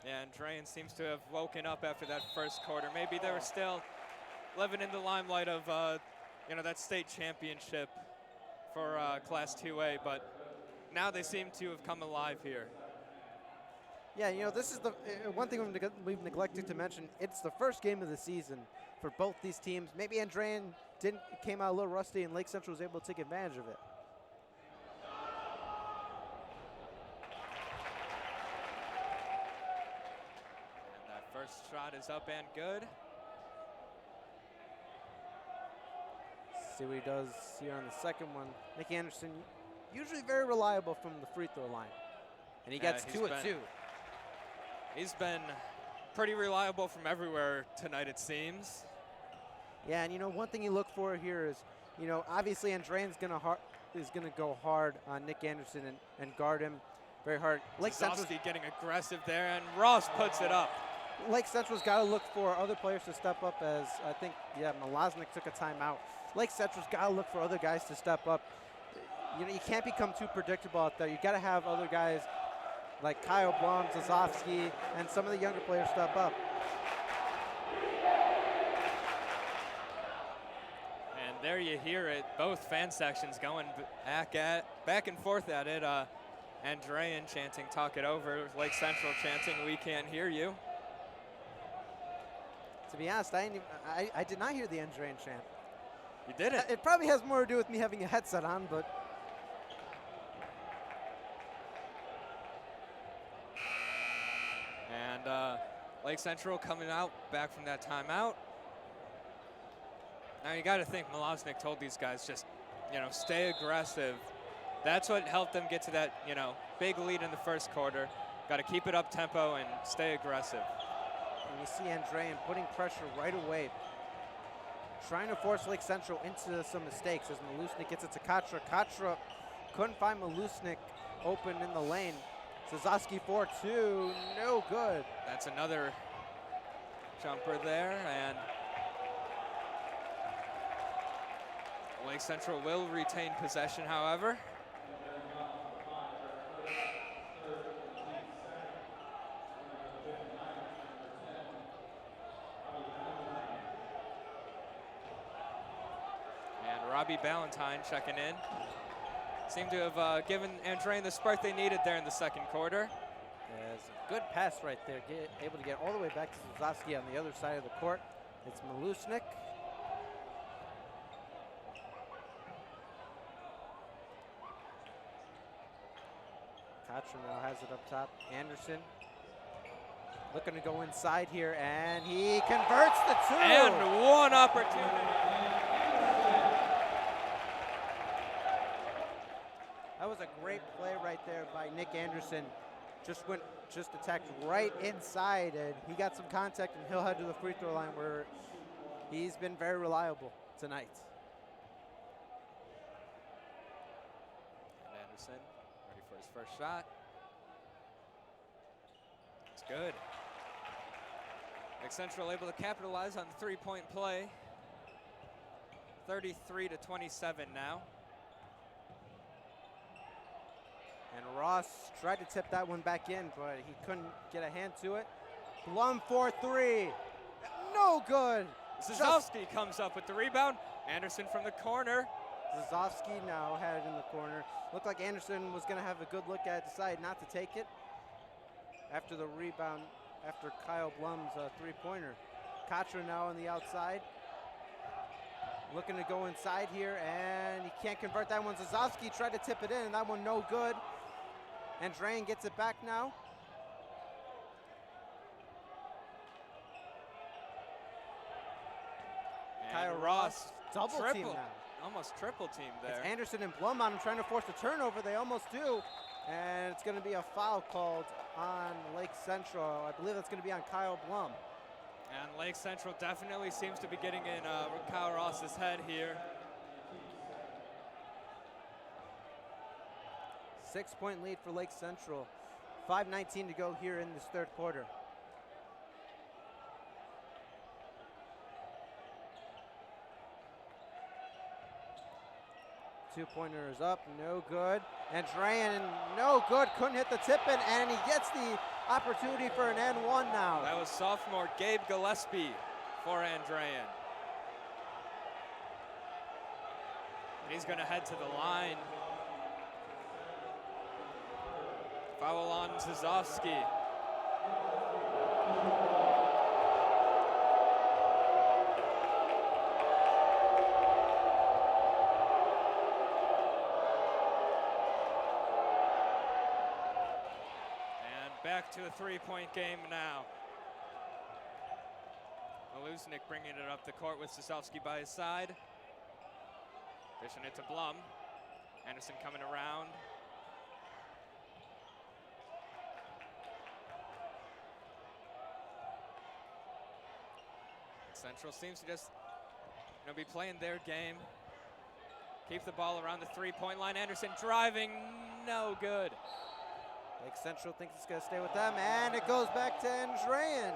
Yeah, Andrean seems to have woken up after that first quarter. Maybe they were still living in the limelight of, you know, that state championship for Class 2A, but now they seem to have come alive here. Yeah, you know, this is the one thing we've neglected to mention. It's the first game of the season for both these teams. Maybe Andrean came out a little rusty, and Lake Central was able to take advantage of it. And that first shot is up and good. See what he does here on the second one. Nicky Anderson, usually very reliable from the free throw line. And he gets 2 at 2. He's been pretty reliable from everywhere tonight, it seems. Yeah, and you know, one thing you look for here is, you know, obviously Andrean's is gonna go hard on Nick Anderson and guard him very hard. Lake Central's getting aggressive there, and Ross puts it up. Lake Central's got to look for other players to step up, as I think, yeah, Malaznik took a timeout. Lake Central's got to look for other guys to step up. You know, you can't become too predictable out there. You got to have other guys like Kyle Blum, Zezovski, and some of the younger players step up. And there you hear it, both fan sections going back and forth at it. Andrean chanting, "Talk it over." Lake Central chanting, "We can't hear you." To be honest, I did not hear the Andrean chant. You didn't? It probably has more to do with me having a headset on, but. And Lake Central coming out back from that timeout. Now you got to think Malaznik told these guys just, you know, stay aggressive. That's what helped them get to that, you know, big lead in the first quarter. Got to keep it up tempo and stay aggressive. And you see Andrean putting pressure right away, trying to force Lake Central into some mistakes as Maluznik gets it to Katra. Katra couldn't find Maluznik open in the lane. Zezovski 4-2, no good. That's another jumper there, and Lake Central will retain possession, however. And Robbie Ballantyne checking in. Seemed to have given Andrean the spark they needed there in the second quarter. There's a good pass right there, able to get all the way back to Zezovski on the other side of the court. It's Maluznik. Katra now has it up top. Anderson looking to go inside here, and he converts the 2. And one opportunity. was a great play right there by Nick Anderson. Just attacked right inside, and he got some contact, and he'll head to the free throw line where he's been very reliable tonight. And Anderson ready for his first shot. It's good. Lake Central able to capitalize on the three-point play. 33-27 now. And Ross tried to tip that one back in, but he couldn't get a hand to it. Blum for three. No good. Zezovski comes up with the rebound. Anderson from the corner. Zezovski now had it in the corner. Looked like Anderson was going to have a good look at it, decided not to take it after the rebound, after Kyle Blum's three-pointer. Katra now on the outside. Looking to go inside here, and he can't convert that one. Zezovski tried to tip it in, and that one no good. Andrean gets it back now. And Kyle Ross double team triple, now. almost triple team there. It's Anderson and Blum on him trying to force a turnover. They almost do. And it's going to be a foul called on Lake Central. I believe that's going to be on Kyle Blum. And Lake Central definitely seems to be getting in Kyle Ross's head here. 6-point lead for Lake Central. 5:19 to go here in this third quarter. Two-pointer is up, no good. Andrean, no good, couldn't hit the tip-in, and he gets the opportunity for an N1 now. That was sophomore Gabe Gillespie for Andrean. And he's going to head to the line. Foul on Zezovski. Back to a three-point game now. Maluznik bringing it up the court with Zezovski by his side. Dishing it to Blum. Anderson coming around. Central seems to just be playing their game. Keep the ball around the three-point line. Anderson driving, no good. Lake Central thinks it's going to stay with them, and it goes back to Andrean.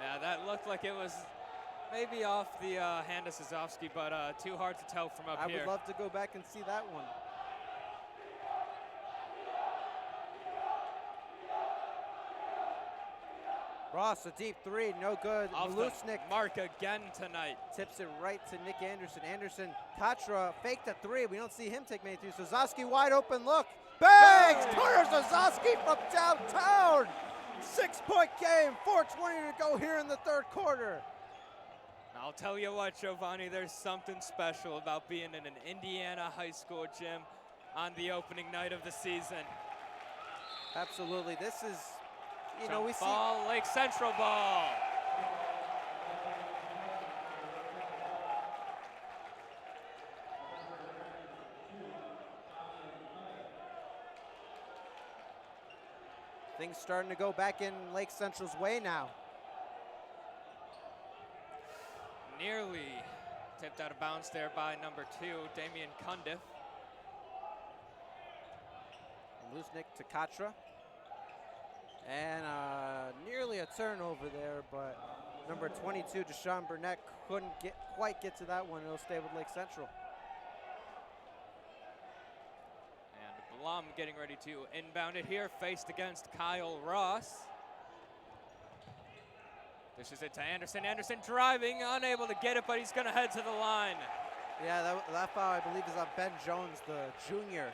Yeah, that looked like it was maybe off the hand of Zezovski, but too hard to tell from up here. I would love to go back and see that one. Ross, a deep three, no good. Off Maluznik the mark again tonight. tips it right to Nick Anderson. Anderson, Katra faked a three. We don't see him take many threes. Zezovski wide open look. Bangs! Corner Zezovski from downtown. 6-point game, 4:20 to go here in the third quarter. I'll tell you what, Giovanni, there's something special about being in an Indiana high school gym on the opening night of the season. Absolutely. This is, Jump we ball, Lake Central ball. things starting to go back in Lake Central's way now. Nearly tipped out of bounds there by number 2, Damian Cundiff. Maluznik to Katra. And nearly a turnover there, but number 22, Deshon Burnett, couldn't quite get to that one. It'll stay with Lake Central. And Blum getting ready to inbound it here, faced against Kyle Ross. Dishes it to Anderson. Anderson driving, unable to get it, but he's going to head to the line. Yeah, that foul, I believe, is on Ben Jones, the junior.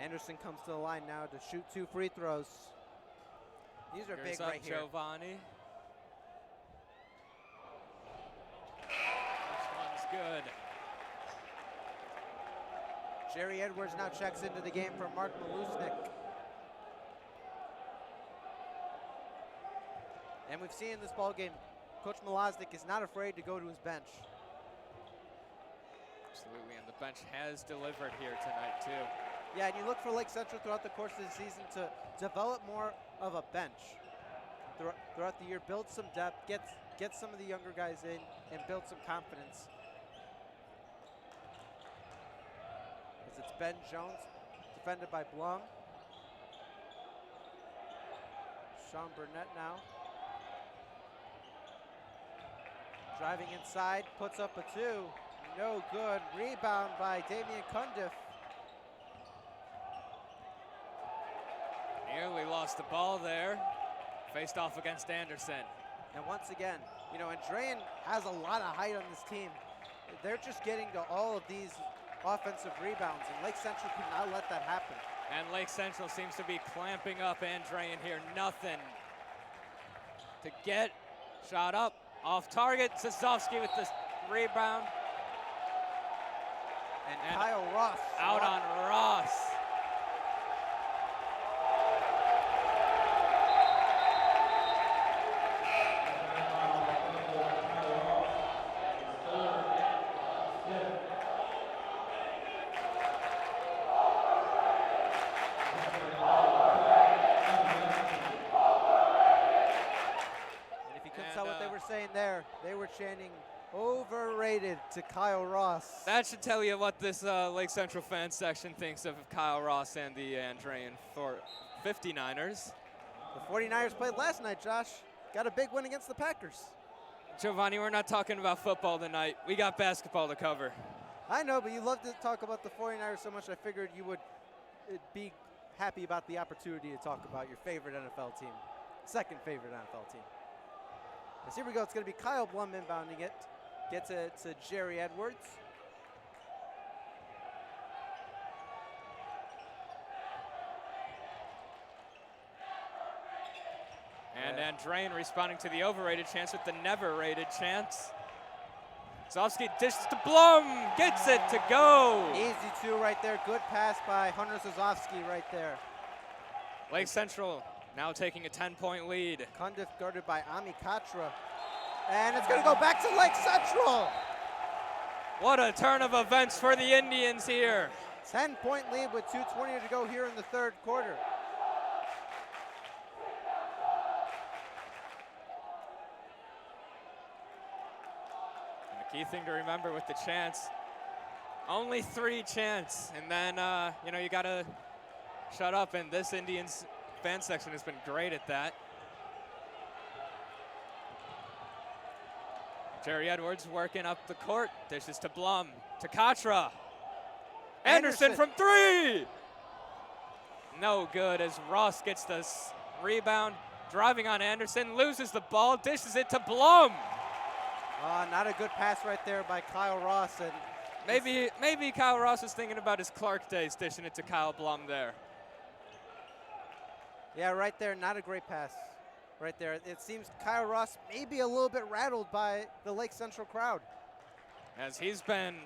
Anderson comes to the line now to shoot 2 free throws. These are Here's big right here. Giovanni. This one's good. Jerry Edwards now checks into the game for Mark Maluznik. And we've seen in this ball game, Coach Malaznik is not afraid to go to his bench. Absolutely, and the bench has delivered here tonight too. Yeah, and you look for Lake Central throughout the course of the season to develop more of a bench throughout the year, build some depth, get some of the younger guys in, and build some confidence. As it's Ben Jones, defended by Blum. Sean Burnett now. Driving inside, puts up a 2. No good. Rebound by Damian Cundiff. Nearly lost the ball there. Faced off against Anderson. And once again, you know, Andrean has a lot of height on this team. They're just getting to all of these offensive rebounds, and Lake Central cannot let that happen. And Lake Central seems to be clamping up Andrean here. Nothing to get. Shot up, off target. Zezovski with the rebound. And Kyle Ross. Out on Ross. There, they were chanting overrated to Kyle Ross. That should tell you what this Lake Central fan section thinks of Kyle Ross and the Andrean 59ers. The 49ers played last night, Josh. Got a big win against the Packers. Giovanni, we're not talking about football tonight. We got basketball to cover. I know, but you love to talk about the 49ers so much, I figured you would be happy about the opportunity to talk about your favorite NFL team. Second favorite NFL team. As here we go, it's going to be Kyle Blum inbounding it. Gets it to Jerry Edwards. And Andrean responding to the overrated chance with the never rated chance. Zezovski dishes to Blum, gets it to go. Easy 2 right there. Good pass by Hunter Zezovski right there. Lake Central now taking a 10-point lead. Cundiff guarded by Ami Katra. And it's going to go back to Lake Central. What a turn of events for the Indians here. 10-point lead with 2:20 to go here in the third quarter. And the key thing to remember with the chance, only 3 chants. And then, you know, you got to shut up. And this Indians fan section has been great at that. Jerry Edwards working up the court. Dishes to Blum, to Katra. Anderson from 3. No good as Ross gets this rebound. Driving on Anderson, loses the ball, dishes it to Blum. Not a good pass right there by Kyle Ross. And maybe Kyle Ross was thinking about his Clark days, dishing it to Kyle Blum there. Yeah, right there, not a great pass. Right there. It seems Kyle Ross may be a little bit rattled by the Lake Central crowd. As he's been,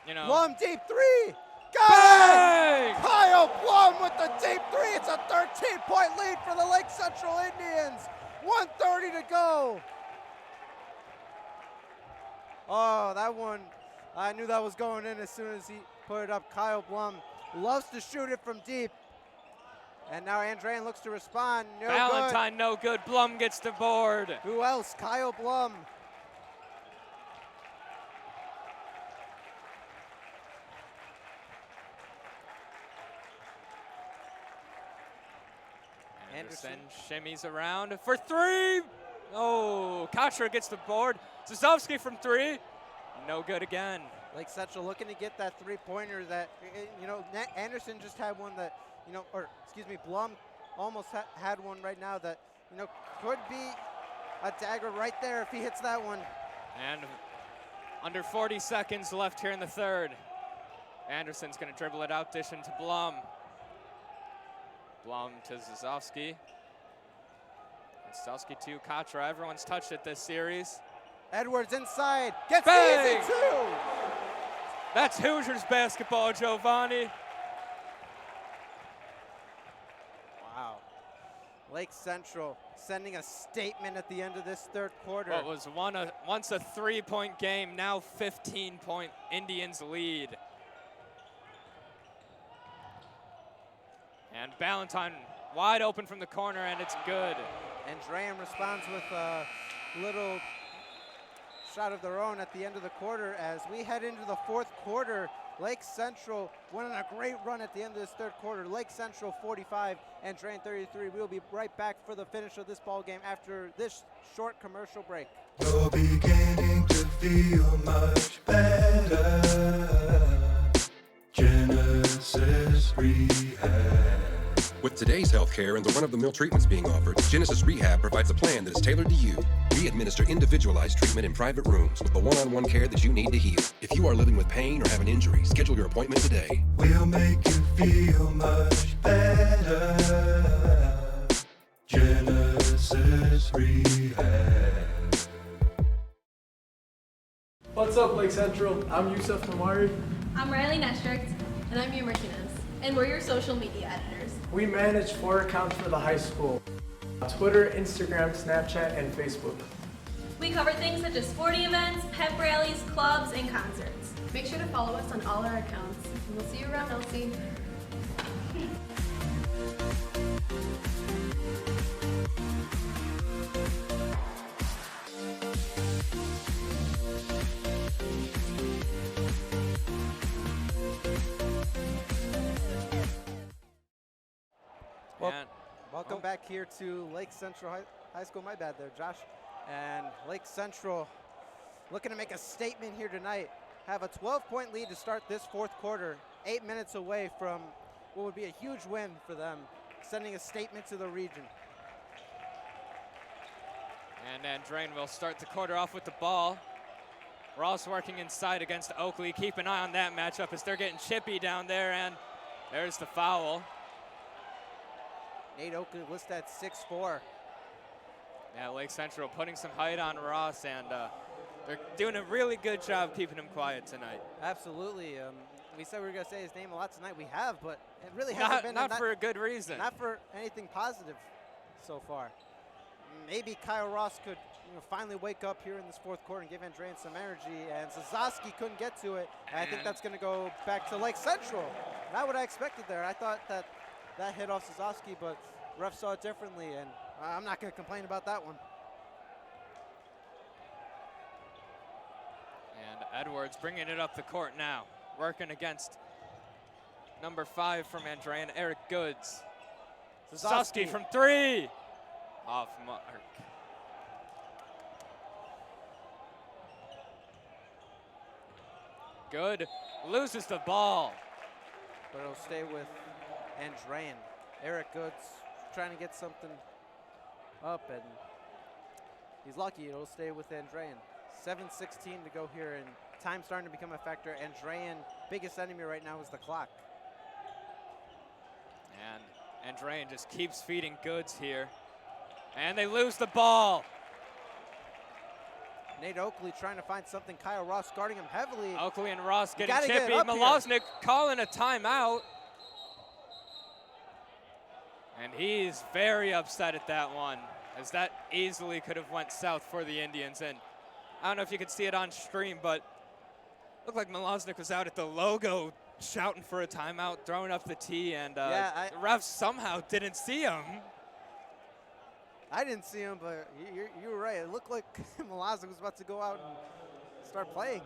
you know. Blum deep 3. Got it! Kyle Blum with the deep 3. It's a 13-point lead for the Lake Central Indians. 1:30 to go. Oh, that one, I knew that was going in as soon as he put it up. Kyle Blum loves to shoot it from deep. And now Andrean looks to respond. No Valentine, good. no good. Blum gets the board. Who else? Kyle Blum. Anderson shimmies around for 3. Oh, Katra gets the board. Zezovski from 3. No good again. Lake Central looking to get that 3-pointer that, you know, Anderson just had one that, you know, or excuse me, Blum almost had one right now that, you know, could be a dagger right there if he hits that one. And under 40 seconds left here in the third. Anderson's going to dribble it out, dishing to Blum. Blum to Zezovski. And Zezovski to Katra. Everyone's touched it this series. Edwards inside. Gets Bang! easy 2. That's Hoosiers basketball, Giovanni. Lake Central sending a statement at the end of this third quarter. What was once a 3-point game, now 15-point Indians lead. And Ballantyne wide open from the corner, and it's good. Andrean responds with a little shot of their own at the end of the quarter. As we head into the fourth quarter, Lake Central went on a great run at the end of this third quarter. Lake Central 45, Andrean 33. We'll be right back for the finish of this ball game after this short commercial break. You're beginning to feel much better. Genesis Rehab. With today's healthcare and the run-of-the-mill treatments being offered, Genesis Rehab provides a plan that is tailored to you. We administer individualized treatment in private rooms with the one-on-one care that you need to heal. If you are living with pain or have an injury, schedule your appointment today. We'll make you feel much better. Genesis Rehab. What's up, Lake Central? I'm Yusuf Namari. I'm Riley Nestricht. And I'm Mia Martinez. And we're your social media editors. We manage 4 accounts for the high school: Twitter, Instagram, Snapchat, and Facebook. We cover things such as sporting events, pep rallies, clubs, and concerts. Make sure to follow us on all our accounts. And we'll see you around, Elsie. Welcome back here to Lake Central High School. My bad there, Josh. And Lake Central looking to make a statement here tonight. Have a 12-point lead to start this fourth quarter. 8 minutes away from what would be a huge win for them, sending a statement to the region. And Andrean will start the quarter off with the ball. Ross working inside against Oakley. Keep an eye on that matchup as they're getting chippy down there, and there's the foul. Nate Oakley listed at 6'4". Yeah, Lake Central putting some height on Ross, and they're doing a really good job keeping him quiet tonight. Absolutely. We said we were going to say his name a lot tonight. We have, but it really hasn't been. Not for a good reason. Not for anything positive so far. Maybe Kyle Ross could finally wake up here in this fourth quarter and give Andrean some energy, and Zezovski couldn't get to it. And I think that's going to go back to Lake Central. Not what I expected there. I thought that hit off Zezovski, but ref saw it differently, and I'm not going to complain about that one. And Edwards bringing it up the court now, working against number 5 from Andrean, Eric Goods. Zezovski from 3, off mark. Good, loses the ball. But it'll stay with Andrean. Eric Goods trying to get something up, and he's lucky. It'll stay with Andrean. 7:16 to go here, and time starting to become a factor. Andrean, biggest enemy right now is the clock. And Andrean just keeps feeding Goods here. And they lose the ball. Nate Oakley trying to find something. Kyle Ross guarding him heavily. Oakley and Ross getting Gotta chippy. get Malosnik calling a timeout. And he's very upset at that one, as that easily could have went south for the Indians. And I don't know if you could see it on stream, but looked like Malosnik was out at the logo shouting for a timeout, throwing up the tee, and the refs somehow didn't see him. I didn't see him, but you were right. It looked like Malosnik was about to go out and start playing.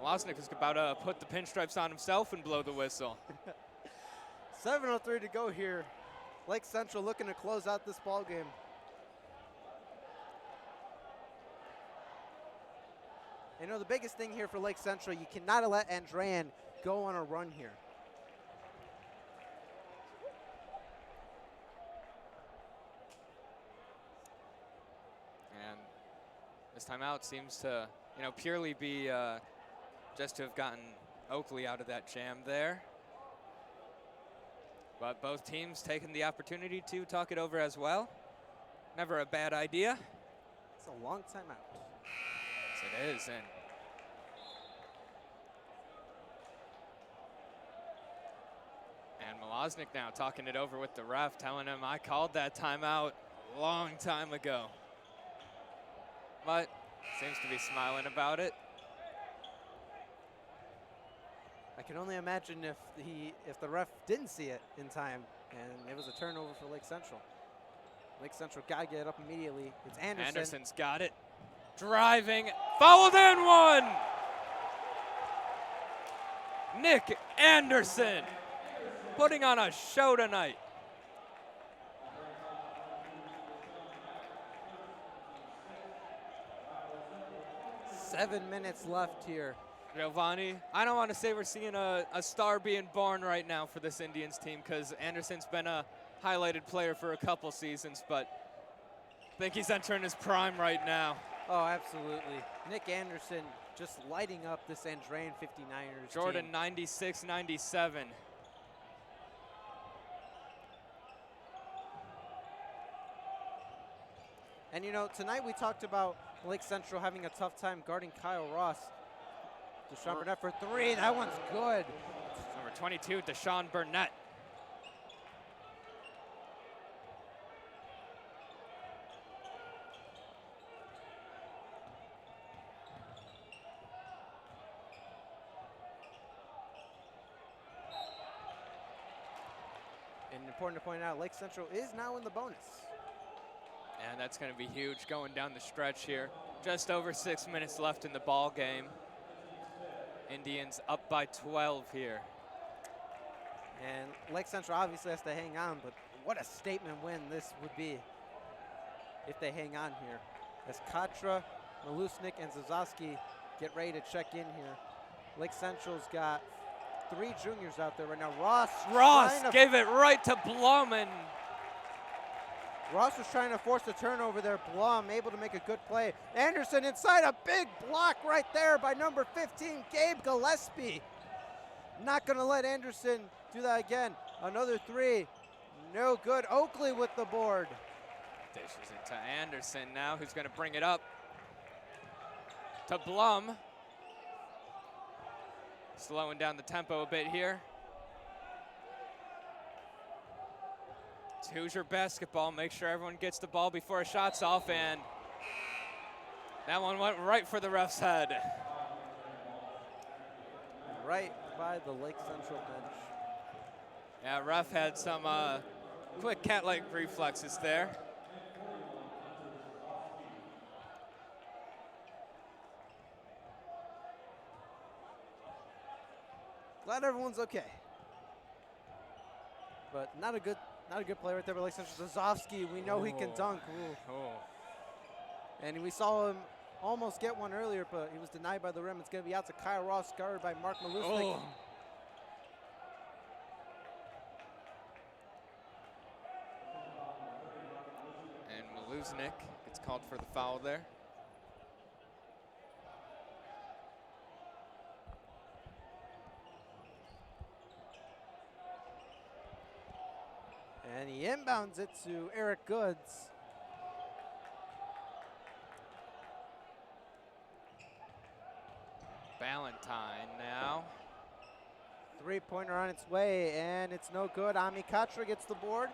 Malosnik was about to put the pinstripes on himself and blow the whistle. 7:03 to go here. Lake Central looking to close out this ball game. You know, the biggest thing here for Lake Central, you cannot let Andrean go on a run here. And this timeout seems to, purely be just to have gotten Oakley out of that jam there. But both teams taking the opportunity to talk it over as well. Never a bad idea. It's a long timeout. Yes, it is. And Wozniak now talking it over with the ref, telling him I called that timeout a long time ago. But seems to be smiling about it. I can only imagine if the ref didn't see it in time, and it was a turnover for Lake Central. Lake Central got to get it up immediately. It's Anderson. Anderson's got it. Driving, fouled in one. Nick Anderson putting on a show tonight. Seven minutes left here. Giovanni, I don't want to say we're seeing a star being born right now for this Indians team, because Anderson's been a highlighted player for a couple seasons, but I think he's entering his prime right now. Oh, absolutely. Nick Anderson just lighting up this Andrean 59ers Jordan, team. 96-97. And you know, tonight we talked about Lake Central having a tough time guarding Kyle Ross. Deshon Burnett for three, that one's good. Number 22, Deshon Burnett. And important to point out, Lake Central is now in the bonus. And that's going to be huge going down the stretch here. Just over 6 minutes left in the ball game. Indians up by 12 here. And Lake Central obviously has to hang on, but what a statement win this would be if they hang on here. As Katra, Malusnik, and Zezovski get ready to check in here. Lake Central's got 3 juniors out there right now. Ross gave it right to Blum, and Ross was trying to force the turnover there. Blum able to make a good play. Anderson inside, a big block right there by number 15, Gabe Gillespie. Not gonna let Anderson do that again. Another 3, no good. Oakley with the board. dishes it to Anderson now, who's gonna bring it up to Blum. Slowing down the tempo a bit here. It's Hoosier basketball. Make sure everyone gets the ball before a shot's off, and that one went right for the ref's head. Right by the Lake Central bench. Yeah, ref had some quick cat-like reflexes there. Glad everyone's okay. But not a good play right there by Lake Central. Zezovski, we know he can dunk. Ooh. And we saw him almost get one earlier, but he was denied by the rim. It's going to be out to Kyle Ross, guarded by Mark Malusnik. And Malusnik gets called for the foul there. And he inbounds it to Eric Goods. Valentine now. Three-pointer on its way, and it's no good. Ami Katra gets the board.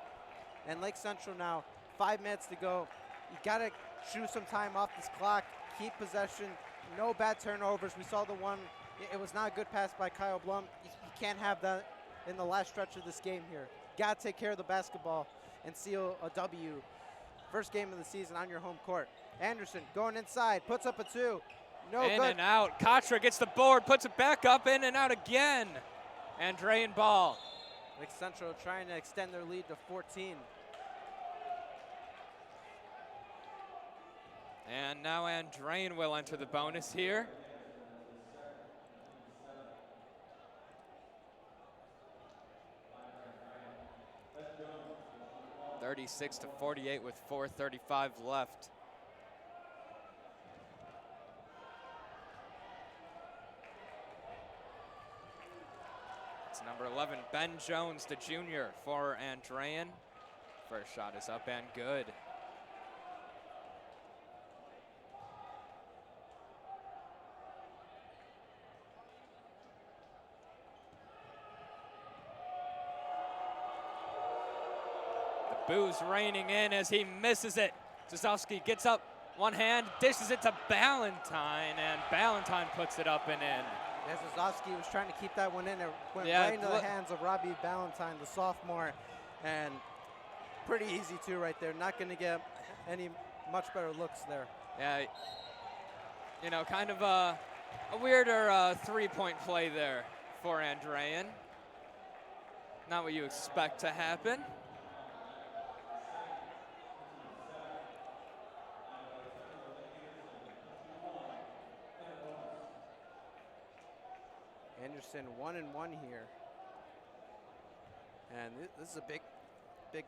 And Lake Central now, 5 minutes to go. You gotta chew some time off this clock, keep possession, no bad turnovers. We saw the one, it was not a good pass by Kyle Blum. You can't have that in the last stretch of this game here. Gotta take care of the basketball and seal a W. First game of the season on your home court. Anderson going inside, puts up a 2. No good. In and out. Katra gets the board, puts it back up, in and out again. Andrean ball. Lake Central trying to extend their lead to 14. And now Andrean will enter the bonus here. (36-48) with 4:35 left. It's number 11, Ben Jones, the junior, for Andrean. First shot is up and good. boos raining in as he misses it. Zezovski gets up one hand, dishes it to Ballantyne, and Ballantyne puts it up and in. Yeah, Zezovski was trying to keep that one in. It went Yeah, right into the hands of Robbie Ballantyne, the sophomore, and pretty easy too right there. Not going to get any much better looks there. Yeah, you know, kind of a weirder three-point play there for Andrean. Not what you expect to happen. Anderson 1-1 here. And this is a big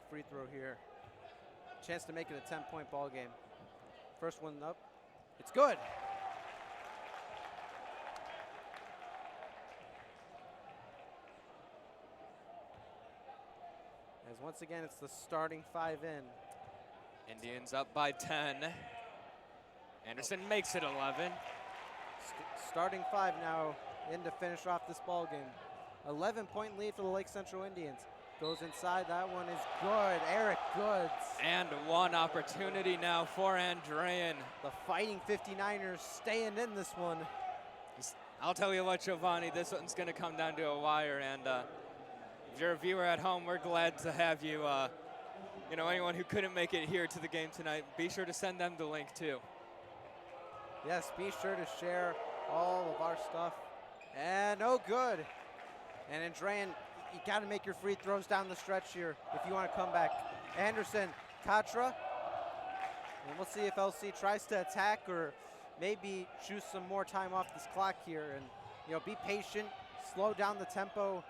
free throw here. Chance to make it a 10-point ball game. First one up. It's good. As once again, it's the starting 5 in. Indians up by 10. Anderson makes it 11. Starting 5 now in to finish off this ball game. 11-point lead for the Lake Central Indians. Goes inside, that one is good. Eric Goods. And one opportunity now for Andrean. The Fighting 59ers staying in this one. I'll tell you what, Giovanni, this one's going to come down to a wire. And if you're a viewer at home, we're glad to have you. You know, anyone who couldn't make it here to the game tonight, be sure to send them the link too. Yes, be sure to share all of our stuff. And no good. And Andrean, you got to make your free throws down the stretch here if you want to come back. Anderson, Katra. And we'll see if LC tries to attack or maybe choose some more time off this clock here. And, you know, be patient, slow down the tempo.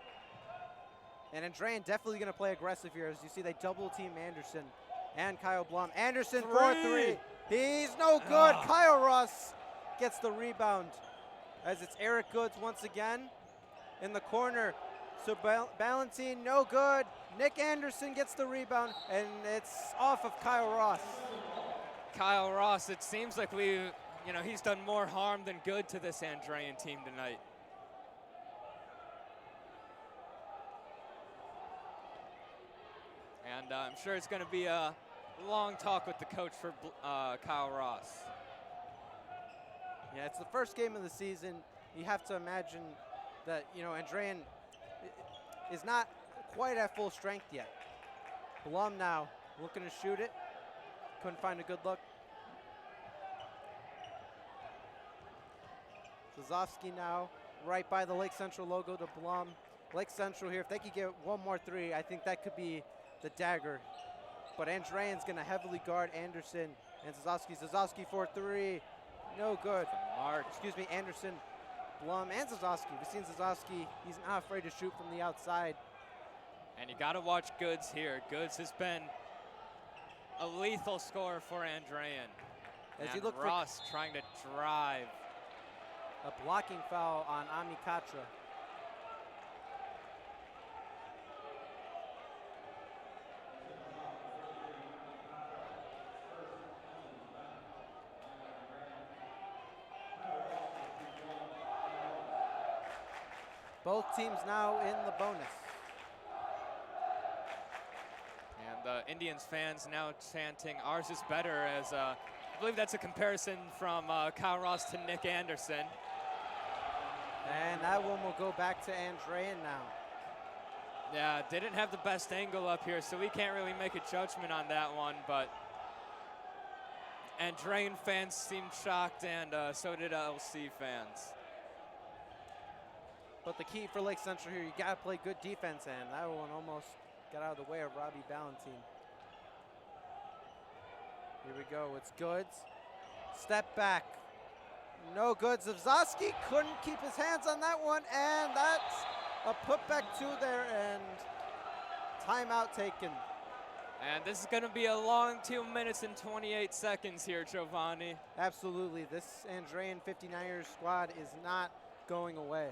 And Andrean definitely going to play aggressive here. As you see, they double team Anderson and Kyle Blum. Anderson for 3. He's no good. Kyle Ross gets the rebound as it's Eric Goods once again in the corner. So Ballantyne, no good. Nick Anderson gets the rebound, and it's off of Kyle Ross. Kyle Ross, it seems like he's done more harm than good to this Andrean team tonight. And I'm sure it's going to be a long talk with the coach for Kyle Ross. Yeah, it's the first game of the season. You have to imagine that, you know, Andrean is not quite at full strength yet. Blum now looking to shoot it. Couldn't find a good look. Zezovski now right by the Lake Central logo to Blum. Lake Central here, if they could get one more 3, I think that could be the dagger. But Andrean's going to heavily guard Anderson and Zezovski. Zezovski for 3. No good. Excuse me, Anderson, Blum, and Zezovski. We've seen Zezovski. He's not afraid to shoot from the outside. And you got to watch Goods here. Goods has been a lethal scorer for Andrean. As and you look Ross trying to drive. A blocking foul on Ami Katra. Both teams now in the bonus. And the Indians fans now chanting, "Ours is better," as I believe that's a comparison from Kyle Ross to Nick Anderson. And that one will go back to Andrean now. Yeah, didn't have the best angle up here, so we can't really make a judgment on that one, but Andrean fans seemed shocked, and so did LC fans. But the key for Lake Central here, you got to play good defense, and that one almost got out of the way of Robbie Ballantyne. Here we go, it's Goods. Step back. No good. Zezovski couldn't keep his hands on that one, and that's a putback 2 there, and timeout taken. And this is going to be a long 2 minutes and 28 seconds here, Giovanni. Absolutely. This Andrean 59ers squad is not going away.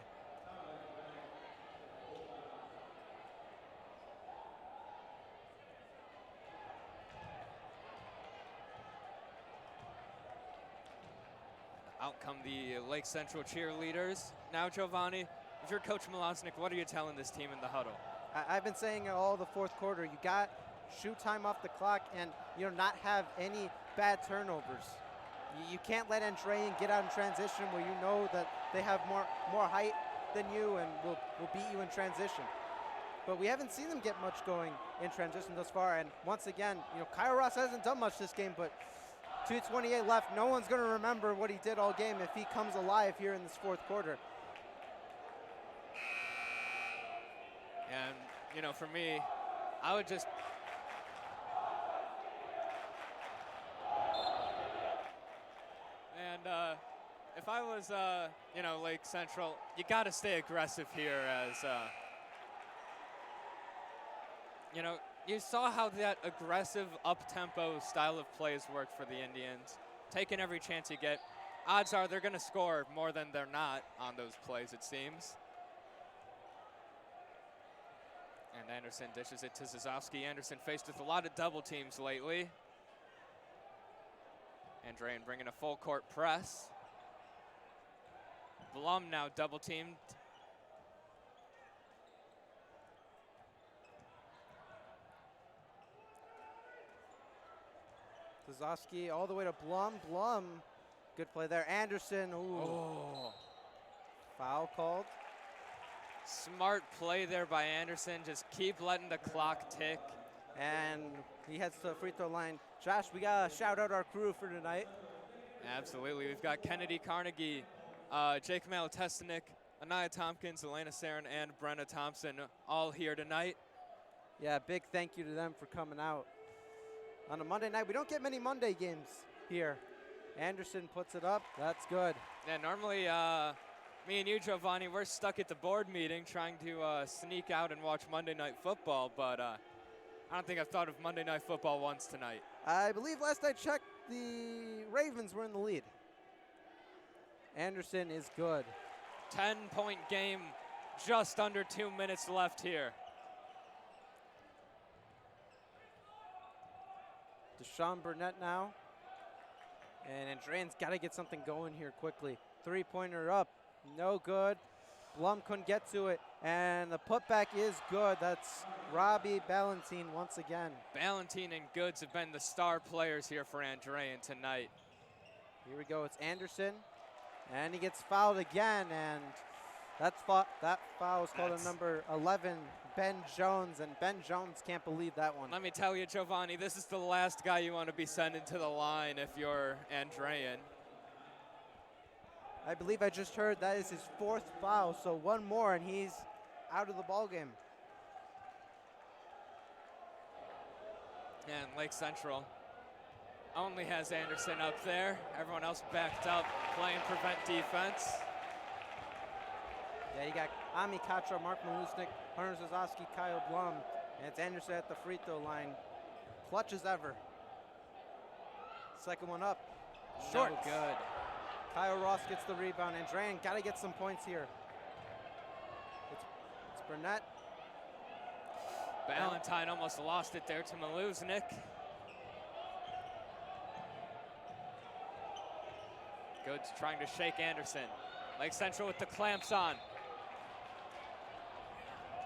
Out come the Lake Central cheerleaders. Now, Giovanni, if you're Coach Milosnik, what are you telling this team in the huddle? I've been saying it all the fourth quarter. You got shoot time off the clock and, not have any bad turnovers. You can't let Andrean get out in transition where you know that they have more height than you and will beat you in transition. But we haven't seen them get much going in transition thus far. And once again, Kyle Ross hasn't done much this game, but 2:28 left. No one's going to remember what he did all game if he comes alive here in this fourth quarter. And, for me, I would just if I was, Lake Central, you got to stay aggressive here as, you saw how that aggressive up-tempo style of plays worked for the Indians. Taking every chance you get. Odds are they're going to score more than they're not on those plays, it seems. And Anderson dishes it to Zezovski. Anderson faced with a lot of double teams lately. Andrean bringing a full court press. Blum now double teamed. Zezovski all the way to Blum. Blum, good play there. Anderson, ooh. Oh. Foul called. Smart play there by Anderson. Just keep letting the clock tick. And he heads to the free throw line. Josh, we got to shout out our crew for tonight. Absolutely. We've got Kennedy Carnegie, Jake Malatestanik, Anaya Tompkins, Elena Sarin, and Brenna Thompson all here tonight. Yeah, big thank you to them for coming out. On a Monday night, we don't get many Monday games here. Anderson puts it up. That's good. Yeah, normally me and you, Giovanni, we're stuck at the board meeting trying to sneak out and watch Monday Night Football, but I don't think I've thought of Monday Night Football once tonight. I believe last I checked, the Ravens were in the lead. Anderson is good. 10-point game, just under 2 minutes left here. Deshon Burnett now. And Andrean's got to get something going here quickly. Three-pointer up, no good. Blum couldn't get to it, and the putback is good. That's Robbie Ballantine once again. Ballantine and Goods have been the star players here for Andrean tonight. Here we go, it's Anderson, and he gets fouled again, and that foul was called on number 11, Ben Jones, and Ben Jones can't believe that one. Let me tell you, Giovanni, this is the last guy you want to be sending to the line if you're Andrean. I believe I just heard that is his fourth foul, so one more and he's out of the ball game. And Lake Central only has Anderson up there. Everyone else backed up, playing prevent defense. Yeah, you got Ami Katra, Mark Malusnik, Hunter Zezovski, Kyle Blum, and it's Anderson at the free throw line. Clutch as ever. Second one up. Short. No good. Kyle Ross gets the rebound. Andrean got to get some points here. It's Burnett. Ballantine almost lost it there to Maluznik. Goods trying to shake Anderson. Lake Central with the clamps on.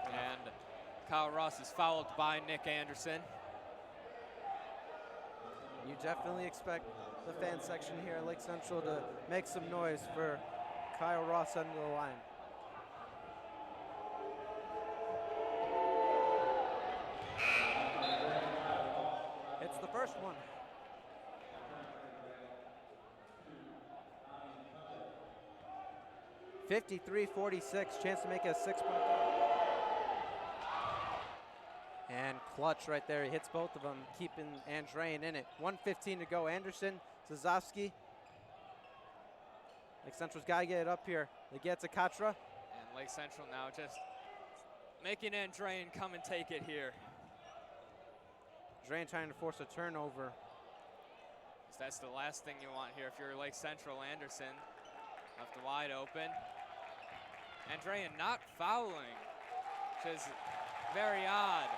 And Kyle Ross is fouled by Nick Anderson. You definitely expect the fan section here at Lake Central to make some noise for Kyle Ross under the line. It's the first one. (53-46), chance to make a 6-point. And clutch right there. He hits both of them, keeping Andrean in it. 1:15 to go. Anderson, Zezovski. Lake Central's got to get it up here. They get to Katra. And Lake Central now just making Andrean come and take it here. Andrean trying to force a turnover. That's the last thing you want here if you're Lake Central. Anderson left wide open. Andrean not fouling, which is very odd.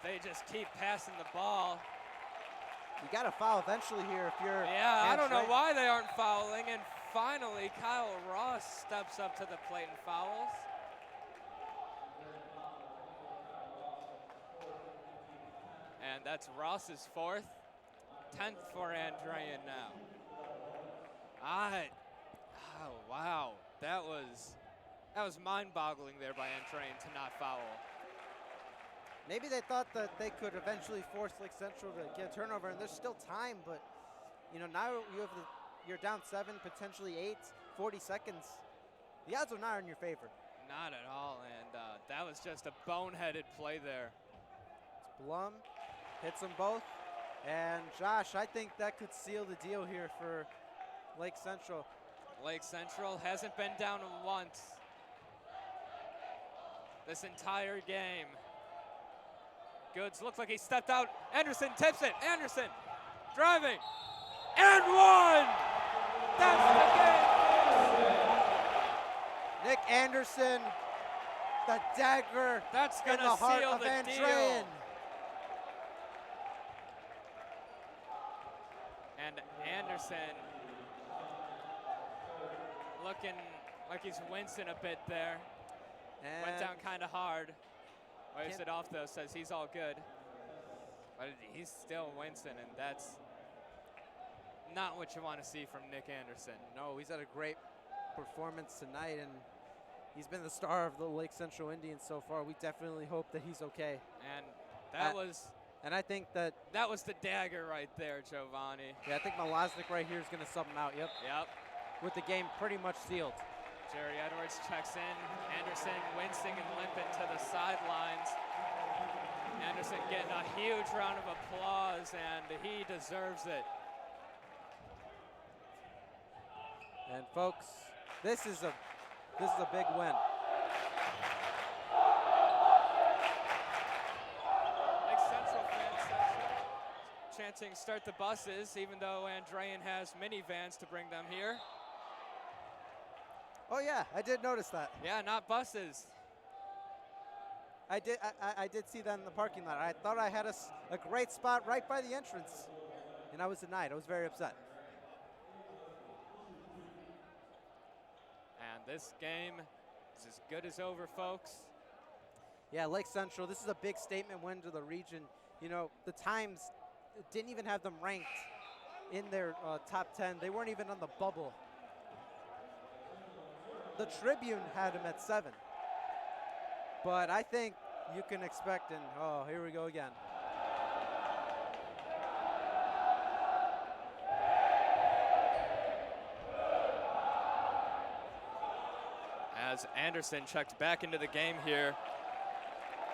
They just keep passing the ball. You got to foul eventually here if you're. Yeah, I don't know why they aren't fouling. And finally, Kyle Ross steps up to the plate and fouls. that's Ross's 4th, 10th for Andrean now. Oh, wow. That was mind-boggling there by Andrean to not foul. Maybe they thought that they could eventually force Lake Central to get a turnover, and there's still time, but now you're down 7, potentially 8, 40 seconds. The odds are not in your favor. Not at all, and that was just a boneheaded play there. It's Blum, hits them both, and Josh, I think that could seal the deal here for Lake Central. Lake Central hasn't been down once this entire game. Goods looks like he stepped out. Anderson tips it. Anderson driving and one. That's the game. Nick Anderson, the dagger That's in gonna the heart seal of the Andrean. deal. And Anderson looking like he's wincing a bit there. Went And down kind of hard. Waves it off though, says he's all good. But he's still wincing, and that's not what you want to see from Nick Anderson. no, he's had a great performance tonight, and he's been the star of the Lake Central Indians so far. We definitely hope that he's okay. And that was And I think that, the dagger right there, Giovanni. yeah, I think Malaznik right here is going to sub him out, yep, Yep. with the game pretty much sealed. Jerry Edwards checks in. Anderson wincing and limping to the sidelines. Anderson getting a huge round of applause, and he deserves it. And folks, this is a big win. Lake Central fans chanting "Start the buses," even though Andrean has minivans to bring them here. Oh yeah, I did notice that. Yeah, not buses. I did see that in the parking lot. I thought I had a great spot right by the entrance, and I was denied. I was very upset. And this game is as good as over, folks. Yeah, Lake Central, this is a big statement win to the region. The Times didn't even have them ranked in their top 10. They weren't even on the bubble. The Tribune had them at 7. But I think you can expect, and oh, here we go again. As Anderson checked back into the game here.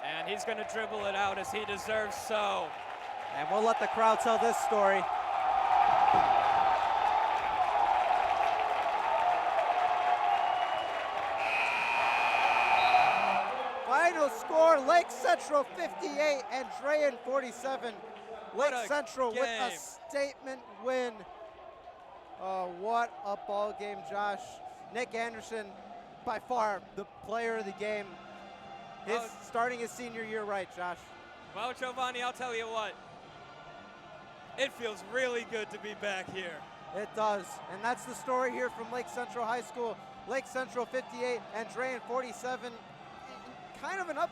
And he's going to dribble it out as he deserves so. And we'll let the crowd tell this story. Final score, Lake Central 58, Andrean 47. Lake Central with a statement win. What a ball game, Josh. Nick Anderson, by far the player of the game. Starting his senior year right, Josh. Well, Giovanni, I'll tell you what. It feels really good to be back here. It does, and that's the story here from Lake Central High School. Lake Central 58, Andrean 47. Kind of I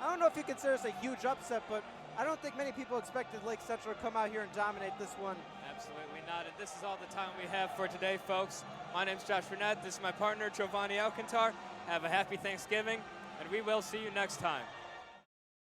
don't know if you consider this a huge upset, but I don't think many people expected Lake Central to come out here and dominate this one. Absolutely not, and this is all the time we have for today, folks. My name's Josh Burnett. This is my partner, Giovanni Alcantar. Have a happy Thanksgiving, and we will see you next time.